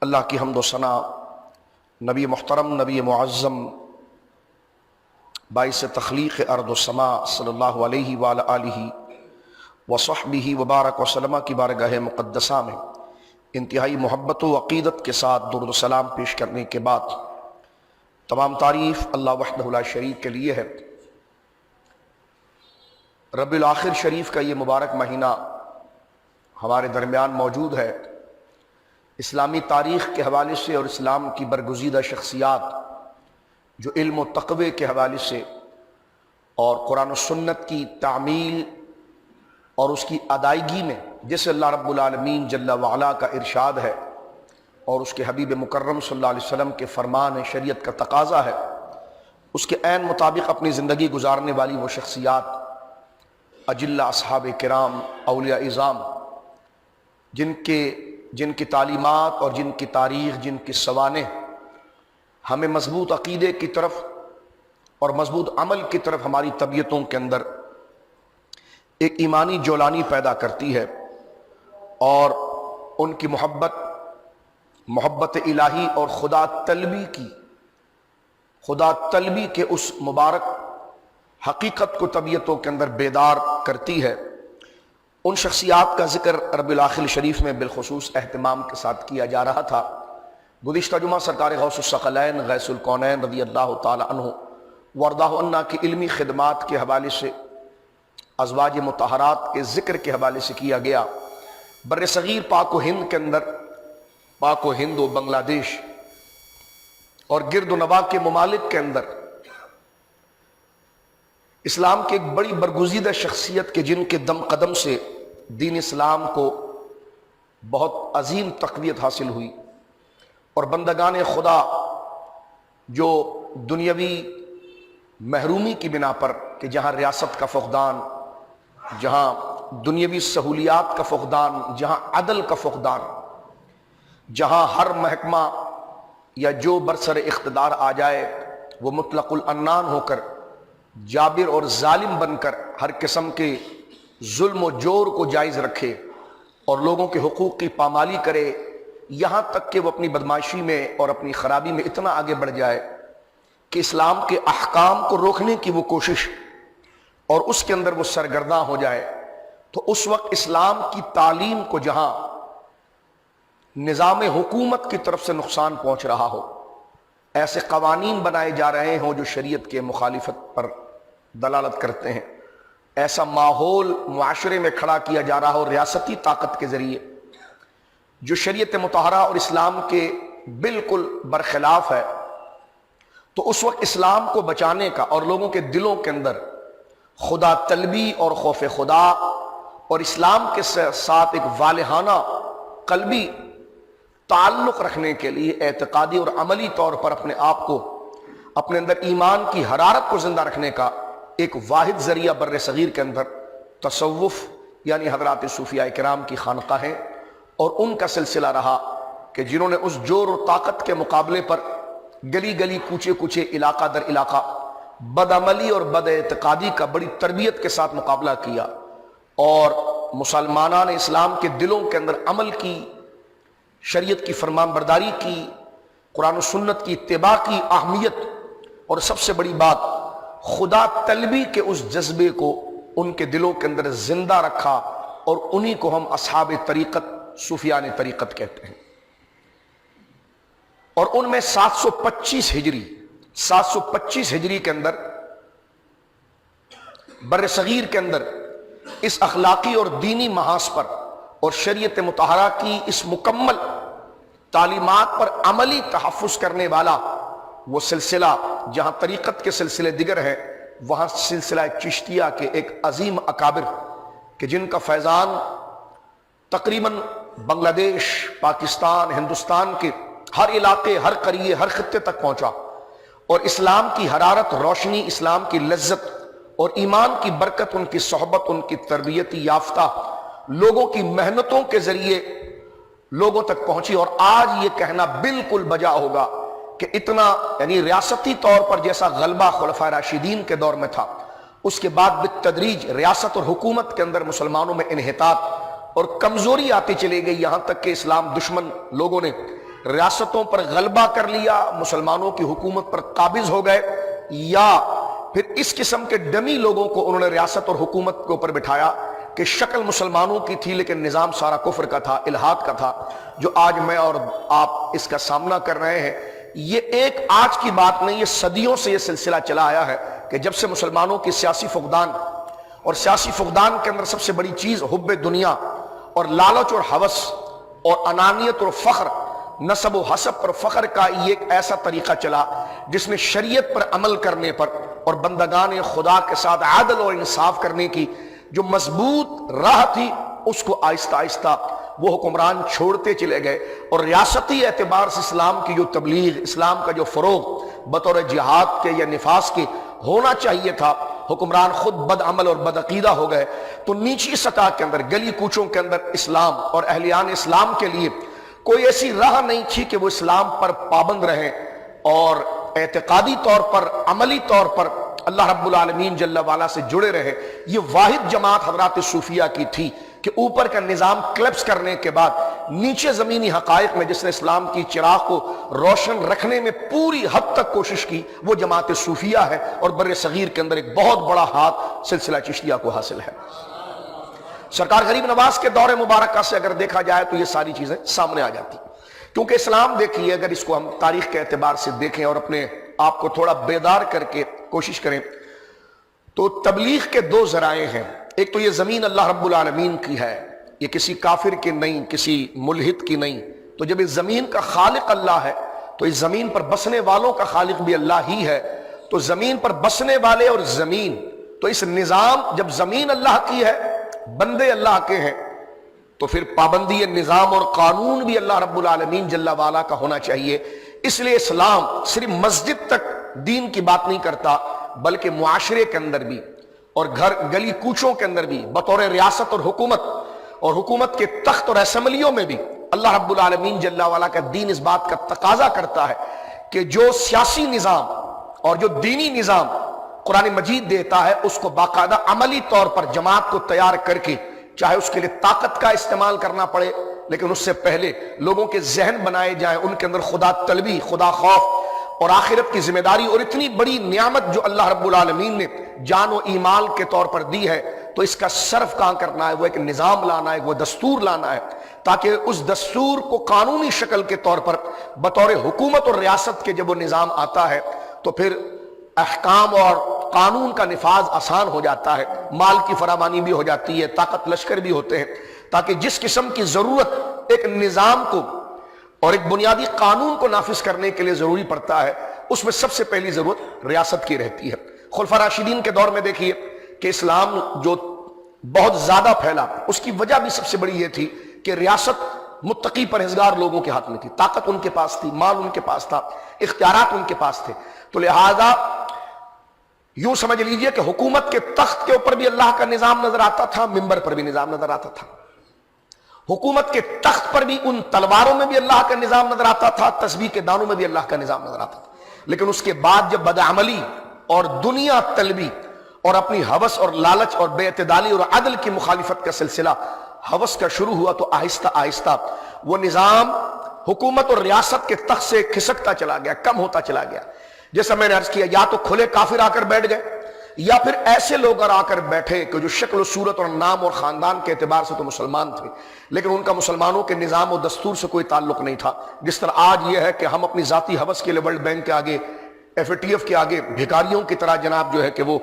اللہ کی حمد و ثنا نبی محترم نبی معظم باعث تخلیق ارض و سما صلی اللہ علیہ وآلہ آلہ وصحبہ وبارک وسلم کی بارگاہ مقدسہ میں انتہائی محبت و عقیدت کے ساتھ درود و سلام پیش کرنے کے بعد تمام تعریف اللہ وحدہ لا شریک کے لیے ہے۔ ربیع الاخر شریف کا یہ مبارک مہینہ ہمارے درمیان موجود ہے۔ اسلامی تاریخ کے حوالے سے اور اسلام کی برگزیدہ شخصیات جو علم و تقوی کے حوالے سے اور قرآن و سنت کی تعمیل اور اس کی ادائیگی میں جسے اللہ رب العالمین جل وعلا کا ارشاد ہے اور اس کے حبیب مکرم صلی اللہ علیہ وسلم کے فرمان شریعت کا تقاضا ہے، اس کے عین مطابق اپنی زندگی گزارنے والی وہ شخصیات اجلہ اصحاب کرام اولیاء اعظام جن کی تعلیمات اور جن کی تاریخ، جن کی سوانح ہمیں مضبوط عقیدے کی طرف اور مضبوط عمل کی طرف ہماری طبیعتوں کے اندر ایک ایمانی جولانی پیدا کرتی ہے، اور ان کی محبت الہی اور خدا طلبی کے اس مبارک حقیقت کو طبیعتوں کے اندر بیدار کرتی ہے۔ ان شخصیات کا ذکر ربیع الاخر شریف میں بالخصوص اہتمام کے ساتھ کیا جا رہا تھا۔ گزشتہ جمعہ سرکار غوث الثقلین غیث الکونین رضی اللہ تعالی عنہ وارضاہ عنہ کی علمی خدمات کے حوالے سے، ازواج مطہرات کے ذکر کے حوالے سے کیا گیا۔ بر صغیر پاک و ہند کے اندر، پاک و ہند و بنگلہ دیش اور گرد و نواح کے ممالک کے اندر اسلام کی ایک بڑی برگزیدہ شخصیت کے جن کے دم قدم سے دین اسلام کو بہت عظیم تقویت حاصل ہوئی، اور بندگان خدا جو دنیاوی محرومی کی بنا پر کہ جہاں ریاست کا فقدان، جہاں دنیاوی سہولیات کا فقدان، جہاں عدل کا فقدان، جہاں ہر محکمہ یا جو برسر اقتدار آ جائے وہ مطلق العنان ہو کر جابر اور ظالم بن کر ہر قسم کے ظلم و جور کو جائز رکھے اور لوگوں کے حقوق کی پامالی کرے، یہاں تک کہ وہ اپنی بدمعاشی میں اور اپنی خرابی میں اتنا آگے بڑھ جائے کہ اسلام کے احکام کو روکنے کی وہ کوشش اور اس کے اندر وہ سرگرداں ہو جائے، تو اس وقت اسلام کی تعلیم کو جہاں نظام حکومت کی طرف سے نقصان پہنچ رہا ہو، ایسے قوانین بنائے جا رہے ہوں جو شریعت کے مخالفت پر دلالت کرتے ہیں، ایسا ماحول معاشرے میں کھڑا کیا جا رہا ہو ریاستی طاقت کے ذریعے جو شریعت مطہرہ اور اسلام کے بالکل برخلاف ہے، تو اس وقت اسلام کو بچانے کا اور لوگوں کے دلوں کے اندر خدا طلبی اور خوف خدا اور اسلام کے ساتھ ایک والہانہ قلبی تعلق رکھنے کے لیے اعتقادی اور عملی طور پر اپنے آپ کو، اپنے اندر ایمان کی حرارت کو زندہ رکھنے کا ایک واحد ذریعہ بر صغیر کے اندر تصوف یعنی حضرات صوفیاء کرام کی خانقاہیں اور ان کا سلسلہ رہا کہ جنہوں نے اس جور و طاقت کے مقابلے پر گلی گلی کوچے کوچے علاقہ در علاقہ بدعملی اور بد اعتقادی کا بڑی تربیت کے ساتھ مقابلہ کیا، اور مسلمانان اسلام کے دلوں کے اندر عمل کی، شریعت کی فرمان برداری کی، قرآن و سنت کی اتباع کی اہمیت، اور سب سے بڑی بات خدا طلبی کے اس جذبے کو ان کے دلوں کے اندر زندہ رکھا، اور انہی کو ہم اصحاب طریقت صوفیان طریقت کہتے ہیں۔ اور ان میں 725 ہجری کے اندر بر صغیر کے اندر اس اخلاقی اور دینی محاذ پر اور شریعت مطہرہ کی اس مکمل تعلیمات پر عملی تحفظ کرنے والا وہ سلسلہ، جہاں طریقت کے سلسلے دیگر ہیں وہاں سلسلہ چشتیہ کے ایک عظیم اکابر کہ جن کا فیضان تقریباً بنگلہ دیش، پاکستان، ہندوستان کے ہر علاقے، ہر قریے، ہر خطے تک پہنچا، اور اسلام کی حرارت، روشنی، اسلام کی لذت اور ایمان کی برکت، ان کی صحبت، ان کی تربیتی یافتہ لوگوں کی محنتوں کے ذریعے لوگوں تک پہنچی۔ اور آج یہ کہنا بالکل بجا ہوگا کہ اتنا یعنی ریاستی طور پر جیسا غلبہ خلفائے راشدین کے دور میں تھا، اس کے بعد بالتدریج ریاست اور حکومت کے اندر مسلمانوں میں انحطاط اور کمزوری آتی چلی گئی، یہاں تک کہ اسلام دشمن لوگوں نے ریاستوں پر غلبہ کر لیا، مسلمانوں کی حکومت پر قابض ہو گئے، یا پھر اس قسم کے ڈمی لوگوں کو انہوں نے ریاست اور حکومت کے اوپر بٹھایا کہ شکل مسلمانوں کی تھی لیکن نظام سارا کفر کا تھا، الحاد کا تھا، جو آج میں اور آپ اس کا سامنا کر رہے ہیں۔ یہ ایک آج کی بات نہیں، یہ صدیوں سے یہ سلسلہ چلا آیا ہے کہ جب سے مسلمانوں کی سیاسی فقدان، اور سیاسی فقدان کے اندر سب سے بڑی چیز حب دنیا اور لالچ اور ہوس اور انانیت اور فخر، نسب و حسب پر فخر کا یہ ایک ایسا طریقہ چلا جس نے شریعت پر عمل کرنے پر اور بندگان خدا کے ساتھ عدل اور انصاف کرنے کی جو مضبوط راہ تھی اس کو آہستہ آہستہ وہ حکمران چھوڑتے چلے گئے، اور ریاستی اعتبار سے اسلام کی جو تبلیغ، اسلام کا جو فروغ بطور جہاد کے یا نفاذ کے ہونا چاہیے تھا، حکمران خود بد عمل اور بد عقیدہ ہو گئے۔ تو نیچی سطح کے اندر، گلی کوچوں کے اندر اسلام اور اہلیان اسلام کے لیے کوئی ایسی راہ نہیں تھی کہ وہ اسلام پر پابند رہیں اور اعتقادی طور پر، عملی طور پر اللہ رب العالمین جل وعلا سے جڑے رہے۔ یہ واحد جماعت حضرات صوفیہ کی تھی کہ اوپر کا نظام کلپس کرنے کے بعد نیچے زمینی حقائق میں جس نے اسلام کی چراغ کو روشن رکھنے میں پوری حد تک کوشش کی، وہ جماعت صوفیہ ہے، اور بر صغیر کے اندر ایک بہت بڑا ہاتھ سلسلہ چشتیہ کو حاصل ہے۔ سرکار غریب نواز کے دور مبارکہ سے اگر دیکھا جائے تو یہ ساری چیزیں سامنے آ جاتی، کیونکہ اسلام دیکھیے، اگر اس کو ہم تاریخ کے اعتبار سے دیکھیں اور اپنے آپ کو تھوڑا بیدار کر کے کوشش کریں تو تبلیغ کے دو ذرائع ہیں۔ ایک تو یہ زمین اللہ رب العالمین کی ہے، یہ کسی کافر کی نہیں، کسی ملحد کی نہیں۔ تو جب اس زمین کا خالق اللہ ہے تو اس زمین پر بسنے والوں کا خالق بھی اللہ ہی ہے۔ تو زمین پر بسنے والے اور زمین، تو اس نظام، جب زمین اللہ کی ہے، بندے اللہ کے ہیں، تو پھر پابندی نظام اور قانون بھی اللہ رب العالمین جل وعلا کا ہونا چاہیے۔ اس لیے اسلام صرف مسجد تک دین کی بات نہیں کرتا، بلکہ معاشرے کے اندر بھی اور گھر گلی کوچوں کے اندر بھی بطور ریاست اور حکومت کے تخت اور اسمبلیوں میں بھی اللہ رب العالمین جل وعلا کا دین اس بات کا تقاضا کرتا ہے کہ جو سیاسی نظام اور جو دینی نظام قرآن مجید دیتا ہے اس کو باقاعدہ عملی طور پر جماعت کو تیار کر کے، چاہے اس کے لیے طاقت کا استعمال کرنا پڑے، لیکن اس سے پہلے لوگوں کے ذہن بنائے جائیں، ان کے اندر خدا طلبی، خدا خوف اور آخرت کی ذمہ داری، اور اتنی بڑی نعمت جو اللہ رب العالمین نے جان و ایمال کے طور پر دی ہے، تو اس کا صرف کہاں کرنا ہے، وہ ایک نظام لانا ہے، وہ دستور لانا ہے، تاکہ اس دستور کو قانونی شکل کے طور پر بطور حکومت اور ریاست کے جب وہ نظام آتا ہے تو پھر احکام اور قانون کا نفاذ آسان ہو جاتا ہے، مال کی فراوانی بھی ہو جاتی ہے، طاقت لشکر بھی ہوتے ہیں، تاکہ جس قسم کی ضرورت ایک نظام کو اور ایک بنیادی قانون کو نافذ کرنے کے لیے ضروری پڑتا ہے، اس میں سب سے پہلی ضرورت ریاست کی رہتی ہے۔ خلفاء راشدین کے دور میں دیکھیے کہ اسلام جو بہت زیادہ پھیلا، اس کی وجہ بھی سب سے بڑی یہ تھی کہ ریاست متقی پرہیزگار لوگوں کے ہاتھ میں تھی، طاقت ان کے پاس تھی، مال ان کے پاس تھا، اختیارات ان کے پاس تھے، تو لہذا یوں سمجھ لیجئے کہ حکومت کے تخت کے اوپر بھی اللہ کا نظام نظر آتا تھا، منبر پر بھی نظام نظر آتا تھا، حکومت کے تخت پر بھی ان تلواروں میں بھی اللہ کا نظام نظر آتا تھا، تسبیح کے دانوں میں بھی اللہ کا نظام نظر آتا تھا۔ لیکن اس کے بعد جب بدعملی اور دنیا طلبی اور اپنی ہوس اور لالچ اور بے اعتدالی اور عدل کی مخالفت کا سلسلہ ہوس کا شروع ہوا تو آہستہ آہستہ وہ نظام حکومت اور ریاست کے تخت سے کھسکتا چلا گیا، کم ہوتا چلا گیا۔ جیسا میں نے عرض کیا، یا تو کھلے کافر آ کر بیٹھ گئے، یا پھر ایسے لوگ آ کر بیٹھے کہ جو شکل و صورت اور نام اور خاندان کے اعتبار سے تو مسلمان تھے، لیکن ان کا مسلمانوں کے نظام و دستور سے کوئی تعلق نہیں تھا۔ جس طرح آج یہ ہے کہ ہم اپنی ذاتی ہوس کے لیے ورلڈ بینک کے آگے، FATF کے آگے بھکاریوں کی طرح جناب جو ہے کہ وہ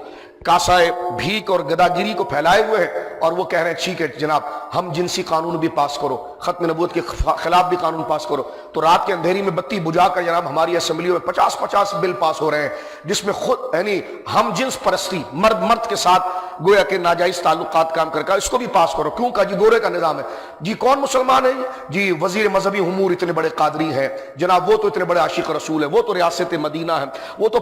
کاسائے بھیک اور گداگیری کو پھیلائے ہوئے ہیں، اور وہ کہہ رہے ہیں ٹھیک ہے جناب ہم جنسی قانون بھی پاس کرو، ختم نبوت کے خلاف بھی قانون پاس کرو۔ تو رات کے اندھیری میں بتی بجھا کر جناب ہماری اسمبلیوں میں 50 بل پاس ہو رہے ہیں، جس میں خود یعنی ہم جنس پرستی، مرد کے ساتھ گویا کہ ناجائز تعلقات کام کر اس کو بھی پاس کرو۔ کیوں کہ جی گورے کا نظام ہے، جی کون مسلمان ہے، جی وزیر مذہبی امور اتنے بڑے قادری ہیں جناب، وہ تو اتنے بڑے عاشق رسول ہیں، وہ تو ریاست مدینہ ہے، وہ تو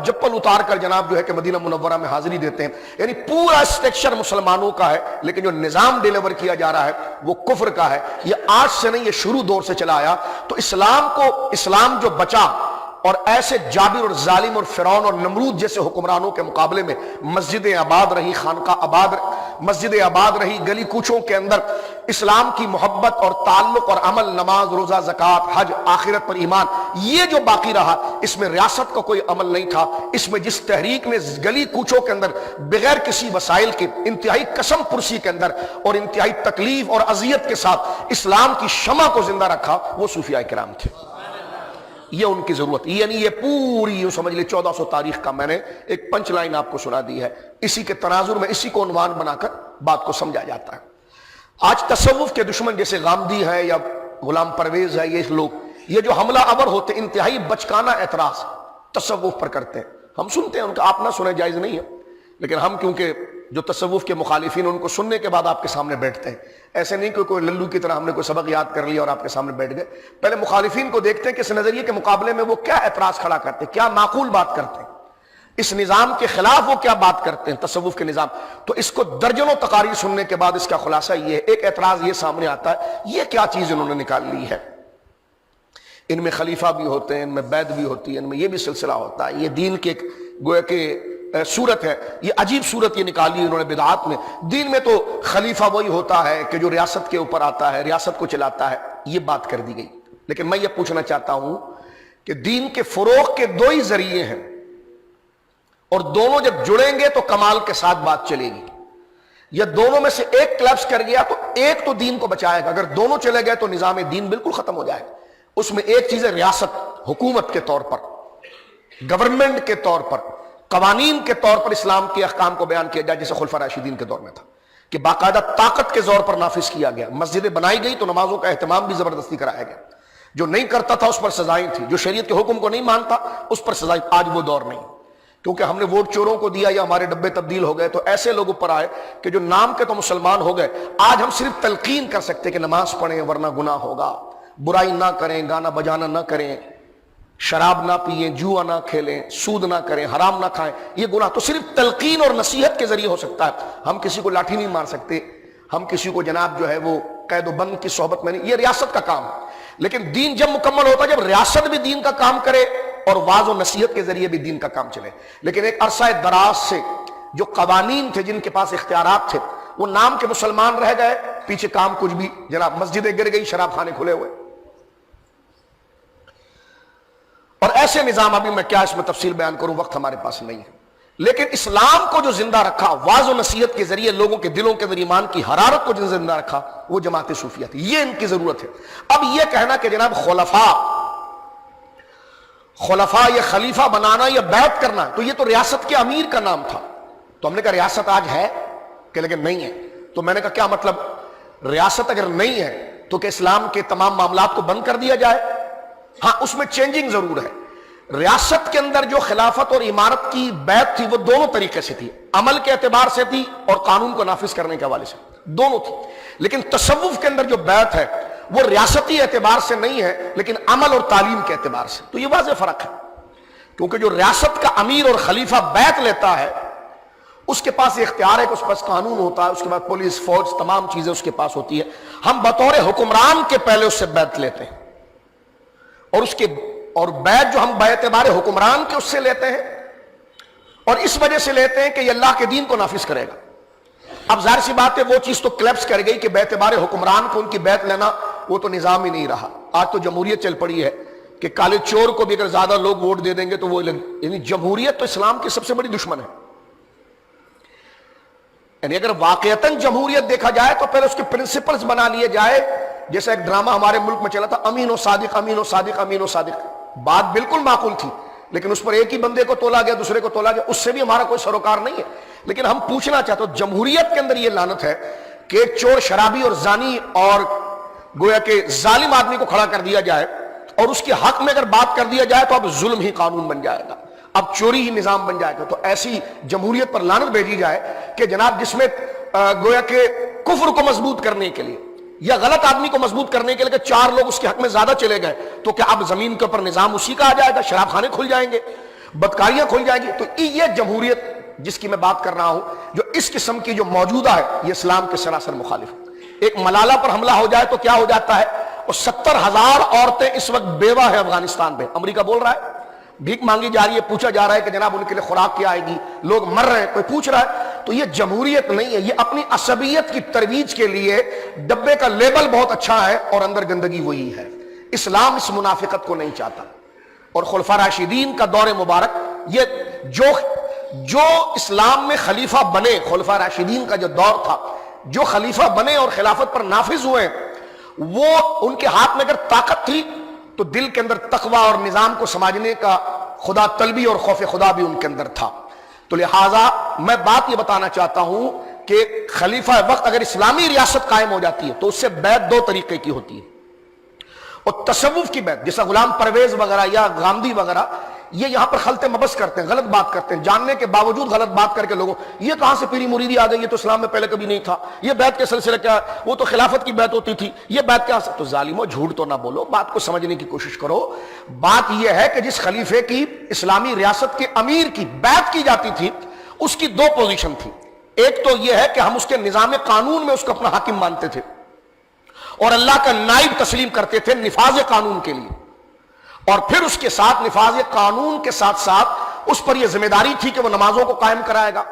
جپل اتار کر جناب جو ہے کہ مدینہ منورہ میں حاضری دیتے ہیں۔ یعنی پورا اسٹرکچر مسلمانوں کا ہے، لیکن جو نظام ڈیلیور کیا جا رہا ہے وہ کفر کا ہے۔ یہ آج سے نہیں، یہ شروع دور سے چلا آیا۔ تو اسلام جو بچا اور ایسے جابر اور ظالم اور فرعون اور نمرود جیسے حکمرانوں کے مقابلے میں مسجدیں آباد رہی، خانقاہ آباد، مسجدیں آباد رہی، گلی کوچوں کے اندر اسلام کی محبت اور تعلق اور عمل، نماز، روزہ، زکوٰۃ، حج، آخرت پر ایمان، یہ جو باقی رہا، اس میں ریاست کا کوئی عمل نہیں تھا۔ اس میں جس تحریک نے گلی کوچوں کے اندر بغیر کسی وسائل کے انتہائی قسم پرسی کے اندر اور انتہائی تکلیف اور اذیت کے ساتھ اسلام کی شمع کو زندہ رکھا، وہ صوفیاء کرام تھے۔ یہ ان کی ضرورت، یعنی یہ پوری یوں سمجھ لیں 1400 تاریخ کا میں نے ایک پنچ لائن آپ کو سنا دی ہے، اسی کے تناظر میں اسی کو عنوان بنا کر بات کو سمجھا جاتا ہے۔ آج تصوف کے دشمن جیسے غامدی ہے یا غلام پرویز ہے، یہ لوگ یہ جو حملہ آور ہوتے انتہائی بچکانہ اعتراض تصوف پر کرتے ہیں، ہم سنتے ہیں ان کا، آپ نہ سنیں جائز نہیں ہے، لیکن ہم کیونکہ جو تصوف کے مخالفین ان کو سننے کے بعد آپ کے سامنے بیٹھتے ہیں، ایسے نہیں کہ کوئی للو کی طرح ہم نے کوئی سبق یاد کر لیا اور آپ کے سامنے بیٹھ گئے، پہلے مخالفین کو دیکھتے ہیں کہ اس نظریے کے مقابلے میں وہ کیا اعتراض کھڑا کرتے ہیں، کیا معقول بات کرتے ہیں، اس نظام کے خلاف وہ کیا بات کرتے ہیں، تصوف کے نظام۔ تو اس کو درجنوں تقاریر سننے کے بعد اس کا خلاصہ یہ ہے، ایک اعتراض یہ سامنے آتا ہے، یہ کیا چیز انہوں نے نکال لی ہے، ان میں خلیفہ بھی ہوتے ہیں، ان میں بیعت بھی ہوتی ہے، ان میں یہ بھی سلسلہ ہوتا ہے، یہ دین کے گویا کہ صورت ہے، یہ عجیب صورت یہ نکالی انہوں نے بدعات میں۔ دین میں تو خلیفہ وہی ہوتا ہے کہ جو ریاست کے اوپر آتا ہے، ریاست کو چلاتا ہے، یہ بات کر دی گئی۔ لیکن میں یہ پوچھنا چاہتا ہوں کہ دین کے فروغ کے دو ہی ذریعے ہیں، اور دونوں جب جڑیں گے تو کمال کے ساتھ بات چلے گی، یا دونوں میں سے ایک کلیپس کر گیا تو ایک تو دین کو بچائے گا، اگر دونوں چلے گئے تو نظام دین بالکل ختم ہو جائے گا۔ اس میں ایک چیز ہے ریاست، حکومت کے طور پر، گورنمنٹ کے طور پر، قوانین کے طور پر اسلام کے احکام کو بیان کیا جائے، جیسے خلفاء راشدین کے دور میں تھا کہ باقاعدہ طاقت کے زور پر نافذ کیا گیا، مسجدیں بنائی گئی تو نمازوں کا اہتمام بھی زبردستی کرایا گیا، جو نہیں کرتا تھا اس پر سزائیں تھیں، جو شریعت کے حکم کو نہیں مانتا اس پر سزائیں۔ آج وہ دور نہیں، کیونکہ ہم نے ووٹ چوروں کو دیا یا ہمارے ڈبے تبدیل ہو گئے، تو ایسے لوگ اوپر آئے کہ جو نام کے تو مسلمان ہو گئے، آج ہم صرف تلقین کر سکتے کہ نماز پڑھیں ورنہ گناہ ہوگا، برائی نہ کریں، گانا بجانا نہ کریں، شراب نہ پئیں، جوا نہ کھیلیں، سود نہ کریں، حرام نہ کھائیں، یہ گناہ تو صرف تلقین اور نصیحت کے ذریعے ہو سکتا ہے۔ ہم کسی کو لاٹھی نہیں مار سکتے، ہم کسی کو جناب جو ہے وہ قید و بند کی صحبت میں نہیں، یہ ریاست کا کام ہے۔ لیکن دین جب مکمل ہوتا ہے جب ریاست بھی دین کا کام کرے اور واعظ و نصیحت کے ذریعے بھی دین کا کام چلے۔ لیکن ایک عرصہ دراز سے جو قوانین تھے، جن کے پاس اختیارات تھے، وہ نام کے مسلمان رہ گئے، پیچھے کام کچھ بھی، جناب مسجدیں گر گئی، شراب خانے کھلے ہوئے، اور ایسے نظام، ابھی میں کیا اس میں تفصیل بیان کروں، وقت ہمارے پاس نہیں ہے۔ لیکن اسلام کو جو زندہ رکھا واعظ و نصیحت کے ذریعے، لوگوں کے دلوں کے اندر ایمان کی حرارت کو جو زندہ رکھا، وہ جماعت صوفیہ تھی، یہ ان کی ضرورت ہے۔ اب یہ کہنا کہ جناب خلفاء یا خلیفہ بنانا یا بیعت کرنا، تو یہ تو ریاست کے امیر کا نام تھا، تو ہم نے کہا ریاست آج ہے کہ لیکن نہیں ہے، تو میں نے کہا کیا مطلب، ریاست اگر نہیں ہے تو کہ اسلام کے تمام معاملات کو بند کر دیا جائے؟ ہاں، اس میں چینجنگ ضرور ہے۔ ریاست کے اندر جو خلافت اور امارت کی بیعت تھی وہ دونوں طریقے سے تھی، عمل کے اعتبار سے تھی اور قانون کو نافذ کرنے کے حوالے سے، دونوں تھی۔ لیکن تصوف کے اندر جو بیعت ہے وہ ریاستی اعتبار سے نہیں ہے لیکن عمل اور تعلیم کے اعتبار سے، تو یہ واضح فرق ہے، کیونکہ جو ریاست کا امیر اور خلیفہ بیعت لیتا ہے اس کے پاس یہ اختیار ہے کہ اس کے پاس قانون ہوتا ہے، اس کے بعد پولیس، فوج، تمام چیزیں اس کے پاس ہوتی ہے۔ ہم بطور حکمران کے پہلے اس سے بیعت لیتے ہیں، اور بیعت جو ہم باعتبار حکمران کے اس سے لیتے ہیں، اور اس وجہ سے لیتے ہیں کہ یہ اللہ کے دین کو نافذ کرے گا۔ اب ظاہر سی بات ہے وہ چیز تو کلیپس کر گئی کہ باعتبار حکمران کو ان کی بیعت لینا وہ تو نظام ہی نہیں رہا۔ آج تو جمہوریت چل پڑی ہے کہ کالے چور کو بھی اگر زیادہ لوگ ووٹ دے دیں گے تو وہ، یعنی جمہوریت تو اسلام کی سب سے بڑی دشمن ہے۔ یعنی اگر واقعتاً جمہوریت دیکھا جائے تو پہلے اس کے پرنسپلز بنا لیے جائے، جیسا ایک ڈرامہ ہمارے ملک میں چلا تھا، امین و صادق، امین و صادق، امین و صادق، بات بالکل معقول تھی، لیکن اس پر ایک ہی بندے کو تولا گیا، دوسرے کو تولا گیا، اس سے بھی ہمارا کوئی سروکار نہیں ہے۔ لیکن ہم پوچھنا چاہتے ہیں، جمہوریت کے اندر یہ لعنت ہے کہ ایک چور، شرابی اور زانی اور گویا کہ ظالم آدمی کو کھڑا کر دیا جائے، اور اس کے حق میں اگر بات کر دیا جائے تو اب ظلم ہی قانون بن جائے گا، اب چوری ہی نظام بن جائے گا۔ تو ایسی جمہوریت پر لعنت بھیجی جائے کہ جناب جس میں گویا کہ کفر کو مضبوط کرنے کے لیے یا غلط آدمی کو مضبوط کرنے کے لیے کہ چار لوگ اس کے حق میں زیادہ چلے گئے، تو کیا اب زمین کے اوپر نظام اسی کا آ جائے گا، شراب خانے کھل جائیں گے، بدکاریاں کھل جائیں گی؟ تو یہ جمہوریت جس کی میں بات کر رہا ہوں، جو اس قسم کی جو موجودہ ہے، یہ اسلام کے سراسر مخالف ہے۔ ایک ملالہ پر حملہ ہو جائے تو کیا ہو جاتا ہے، اور 70,000 عورتیں اس وقت بیوہ ہے افغانستان میں، امریکہ بول رہا ہے بھیک مانگی جا رہی ہے, پوچھا جا رہا ہے کہ جناب ان کے لیے خوراک کیا آئے گی, لوگ مر رہے ہیں, کوئی پوچھ رہا ہے. تو یہ جمہوریت نہیں ہے, یہ اپنی عصبیت کی ترویج کے لیے ڈبے کا لیبل بہت اچھا ہے اور اندر گندگی وہی ہے. اسلام اس منافقت کو نہیں چاہتا. اور خلفاء راشدین کا دور مبارک, یہ جو اسلام میں خلیفہ بنے, خلفاء راشدین کا جو دور تھا, جو خلیفہ بنے اور خلافت پر نافذ ہوئے, وہ ان کے ہاتھ میں اگر طاقت تھی تو دل کے اندر تقوی اور نظام کو سمجھنے کا خدا طلبی اور خوف خدا بھی ان کے اندر تھا. تو لہٰذا میں بات یہ بتانا چاہتا ہوں کہ خلیفہ وقت اگر اسلامی ریاست قائم ہو جاتی ہے تو اس سے بیعت دو طریقے کی ہوتی ہے. اور تصوف کی بیعت, جیسا غلام پرویز وغیرہ یا گاندھی وغیرہ, یہ یہاں پر خلط مبس کرتے ہیں, غلط بات کرتے ہیں, جاننے کے باوجود غلط بات کر کے لوگوں, یہ کہاں سے پیری مریدی آ گئی, یہ تو اسلام میں پہلے کبھی نہیں تھا, یہ بیعت کے سلسلے کیا ہے, وہ تو خلافت کی بیعت ہوتی تھی, یہ بیعت کیا سے. تو ظالموں جھوٹ تو نہ بولو, بات کو سمجھنے کی کوشش کرو. بات یہ ہے کہ جس خلیفے کی اسلامی ریاست کے امیر کی بیعت کی جاتی تھی, اس کی دو پوزیشن تھی. ایک تو یہ ہے کہ ہم اس کے نظام قانون میں اس کو اپنا حاکم مانتے تھے اور اللہ کا نائب تسلیم کرتے تھے نفاذ قانون کے لیے, اور پھر اس کے ساتھ نفاذ قانون کے ساتھ ساتھ اس پر یہ ذمہ داری تھی کہ وہ نمازوں کو قائم کرائے گا.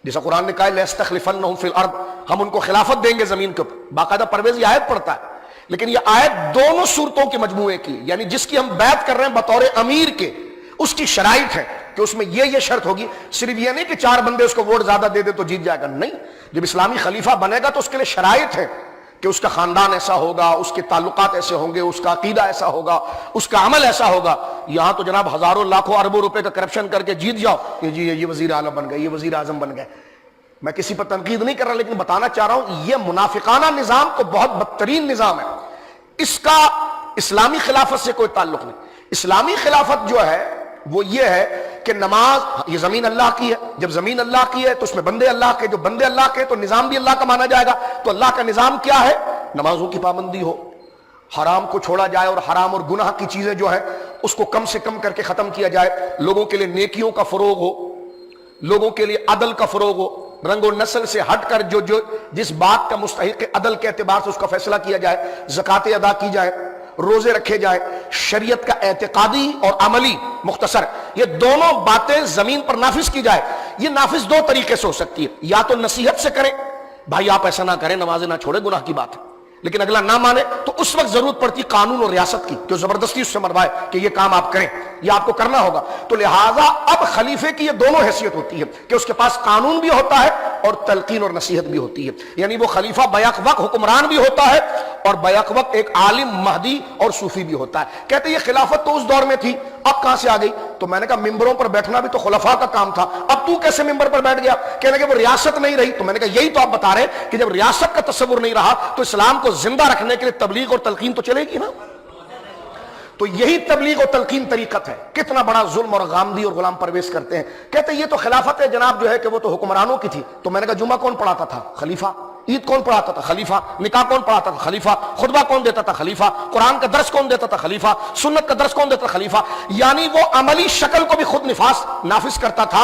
جیسا قرآن نے کہا لَيَسْتَخْلِفَنَّهُمْ فِي الْأَرْضِ, ہم ان کو خلافت دیں گے زمین کے اوپر. باقاعدہ پرویز یہ آیت پڑھتا ہے, لیکن یہ آیت دونوں صورتوں کے مجموعے کی, یعنی جس کی ہم بیعت کر رہے ہیں بطور امیر کے, اس کی شرائط ہے کہ اس میں یہ شرط ہوگی. صرف یہ نہیں کہ 4 بندے اس کو ووٹ زیادہ دے دے تو جیت جائے گا, نہیں. جب اسلامی خلیفہ بنے گا تو اس کے لیے شرائط ہے کہ اس کا خاندان ایسا ہوگا, اس کے تعلقات ایسے ہوں گے, اس کا عقیدہ ایسا ہوگا, اس کا عمل ایسا ہوگا. یہاں تو جناب ہزاروں لاکھوں اربوں روپے کا کرپشن کر کے جیت جاؤ, جی یہ وزیر اعلیٰ بن گئے, یہ وزیر اعظم بن گئے. میں کسی پر تنقید نہیں کر رہا, لیکن بتانا چاہ رہا ہوں یہ منافقانہ نظام تو بہت بدترین نظام ہے. اس کا اسلامی خلافت سے کوئی تعلق نہیں. اسلامی خلافت جو ہے وہ یہ ہے کہ نماز, یہ زمین اللہ کی ہے, جب زمین اللہ کی ہے تو اس میں بندے اللہ کے, جو بندے اللہ کے تو نظام بھی اللہ کا مانا جائے گا. تو اللہ کا نظام کیا ہے, نمازوں کی پابندی ہو, حرام کو چھوڑا جائے اور حرام اور گناہ کی چیزیں جو ہے اس کو کم سے کم کر کے ختم کیا جائے, لوگوں کے لیے نیکیوں کا فروغ ہو, لوگوں کے لیے عدل کا فروغ ہو, رنگ و نسل سے ہٹ کر جو جس بات کا مستحق عدل کے اعتبار سے اس کا فیصلہ کیا جائے, زکاتیں ادا کی جائے, روزے رکھے جائے, شریعت کا اعتقادی اور عملی مختصر یہ دونوں باتیں زمین پر نافذ کی جائے. یہ نافذ دو طریقے سے ہو سکتی ہے, یا تو نصیحت سے کریں, بھائی آپ ایسا نہ کریں, نمازیں نہ چھوڑیں, گناہ کی بات ہے, لیکن اگلا نہ مانے تو اس وقت ضرورت پڑتی قانون اور ریاست کی کہ زبردستی اس سے مروائے کہ یہ کام آپ کریں, یہ آپ کو کرنا ہوگا. تو لہٰذا اب خلیفے کی یہ دونوں حیثیت ہوتی ہے کہ اس کے پاس قانون بھی ہوتا ہے اور تلقین اور نصیحت بھی ہوتی ہے. یعنی وہ خلیفہ بیک وقت حکمران بھی ہوتا ہے اور بیک وقت ایک عالم, مہدی اور صوفی بھی ہوتا ہے. کہتے یہ خلافت تو اس دور میں تھی, اب کہاں سے آ گئی؟ تو میں نے کہا ممبروں پر بیٹھنا بھی تو خلفاء کا کام تھا, اب تو کیسے ممبر پر بیٹھ گیا؟ کہنے کہ وہ ریاست نہیں رہی. تو میں نے کہا یہی تو آپ بتا رہے کہ جب ریاست کا تصور نہیں رہا تو اسلام کو زندہ رکھنے کے لیے تبلیغ اور تلقین تو چلے گی نا. تو یہی تبلیغ و تلقین طریقت ہے. کتنا بڑا ظلم اور غامدی اور غلام پرویز کرتے ہیں. کہتے یہ تو خلافت ہے جناب جو ہے کہ وہ تو حکمرانوں کی تھی. تو میں نے کہا جمعہ کون پڑھاتا تھا؟ خلیفہ. عید کون پڑھاتا تھا؟ خلیفہ. نکاح کون پڑھاتا تھا؟ خلیفہ. خطبہ کون دیتا تھا؟ خلیفہ. قرآن کا درس کون دیتا تھا؟ خلیفہ. سنت کا درس کون دیتا تھا؟ خلیفہ. یعنی وہ عملی شکل کو بھی خود نافذ کرتا تھا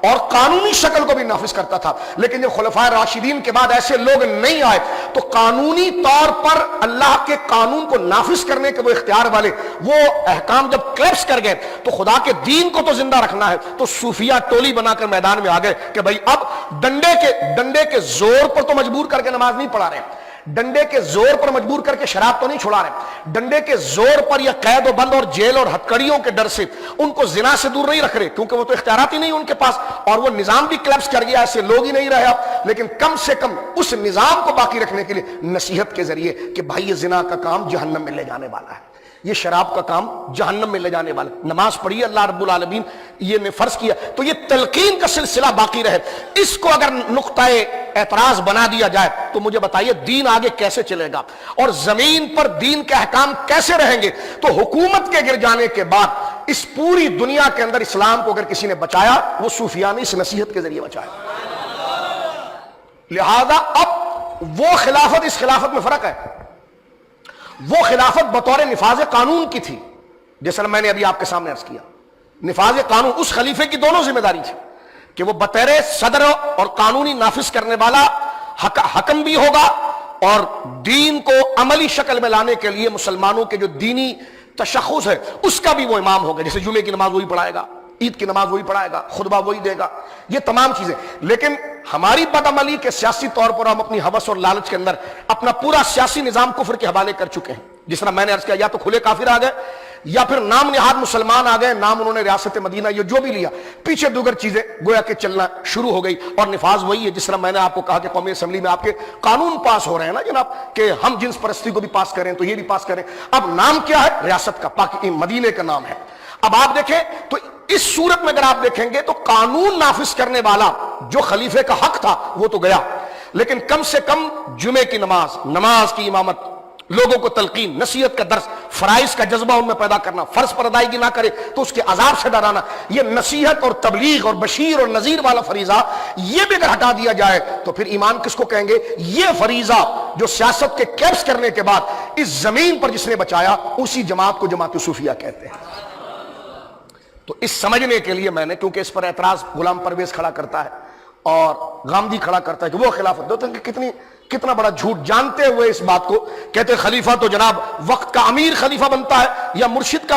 اور قانونی شکل کو بھی نافذ کرتا تھا. لیکن جب خلفائے راشدین کے بعد ایسے لوگ نہیں آئے تو قانونی طور پر اللہ کے قانون کو نافذ کرنے کے وہ اختیار والے وہ احکام جب کلیپس کر گئے تو خدا کے دین کو تو زندہ رکھنا ہے, تو صوفیہ ٹولی بنا کر میدان میں آ گئے کہ بھائی اب ڈنڈے کے زور پر تو مجبور کر کے نماز نہیں پڑھا رہے, ڈنڈے کے زور پر مجبور کر کے شراب تو نہیں چھڑا رہے, ڈنڈے کے زور پر یا قید و بند اور جیل اور ہتکڑیوں کے ڈر سے ان کو زنا سے دور نہیں رکھ رہے, کیونکہ وہ تو اختیارات ہی نہیں ان کے پاس اور وہ نظام بھی کلیپس کر گیا, ایسے لوگ ہی نہیں رہے اب. لیکن کم سے کم اس نظام کو باقی رکھنے کے لیے نصیحت کے ذریعے کہ بھائی یہ زنا کا کام جہنم میں لے جانے والا ہے, یہ شراب کا کام جہنم میں لے جانے والا, نماز پڑھیے, اللہ رب العالمین یہ نے فرض کیا, تو یہ تلقین کا سلسلہ باقی رہے. اس کو اگر نقطہ اعتراض بنا دیا جائے تو مجھے بتائیے دین آگے کیسے چلے گا اور زمین پر دین کے احکام کیسے رہیں گے؟ تو حکومت کے گر جانے کے بعد اس پوری دنیا کے اندر اسلام کو اگر کسی نے بچایا وہ صوفیانی اس نصیحت کے ذریعے بچایا. لہذا اب وہ خلافت اس خلافت میں فرق ہے. وہ خلافت بطور نفاذ قانون کی تھی, جیسا میں نے ابھی آپ کے سامنے عرض کیا, نفاذ قانون اس خلیفے کی دونوں ذمہ داری تھی کہ وہ بطور صدر اور قانونی نافذ کرنے والا حکم بھی ہوگا اور دین کو عملی شکل میں لانے کے لیے مسلمانوں کے جو دینی تشخص ہے اس کا بھی وہ امام ہوگا، جیسے جمعے کی نماز وہی پڑھائے گا، عید کی نماز وہی پڑھائے گا، خطبہ وہی دے گا، یہ تمام چیزیں. لیکن ہماری بدعملی کے سیاسی طور پر ہم اپنی ہوس اور لالچ کے اندر اپنا پورا سیاسی نظام کفر کے حوالے کر چکے ہیں. جس طرح میں نے عرض کیا، یا تو کھلے کافر آ گئے یا پھر نام نہاد مسلمان آ گئے، نام انہوں نے ریاست مدینہ یہ جو بھی لیا، پیچھے دوگر چیزیں گویا کہ چلنا شروع ہو گئی، اور نفاذ وہی ہے. جس طرح میں نے آپ کو کہا کہ قومی اسمبلی میں آپ کے قانون پاس ہو رہے ہیں نا جناب، کہ ہم جنس پرستی کو بھی پاس کریں تو یہ بھی پاس کریں. اب نام کیا ہے؟ ریاست کا، مدینے کا نام ہے. اب آپ دیکھیں تو اس صورت میں اگر آپ دیکھیں گے تو قانون نافذ کرنے والا جو خلیفے کا حق تھا وہ تو گیا، لیکن کم سے کم جمعے کی نماز کی امامت، لوگوں کو تلقین، نصیحت کا درس، فرائض کا جذبہ ان میں پیدا کرنا، فرض پر ادائیگی نہ کرے تو اس کے عذاب سے ڈرانا، یہ نصیحت اور تبلیغ اور بشیر اور نذیر والا فریضہ یہ بھی اگر ہٹا دیا جائے تو پھر ایمان کس کو کہیں گے؟ یہ فریضہ جو سیاست کے کیپس کرنے کے بعد اس زمین پر جس نے بچایا، اسی جماعت کو جماعت صوفیہ کہتے ہیں. تو اس سمجھنے کے لیے میں نے، کیونکہ اس پر اعتراض غلام پرویز کھڑا کرتا ہے اور غامدی کھڑا کرتا ہے کہ وہ خلافت دیتے ہیں، کہ کتنا بڑا جھوٹ جانتے ہوئے اس بات کو کہتے ہیں خلیفہ تو جناب وقت کا امیر خلیفہ بنتا ہے، یا مرشد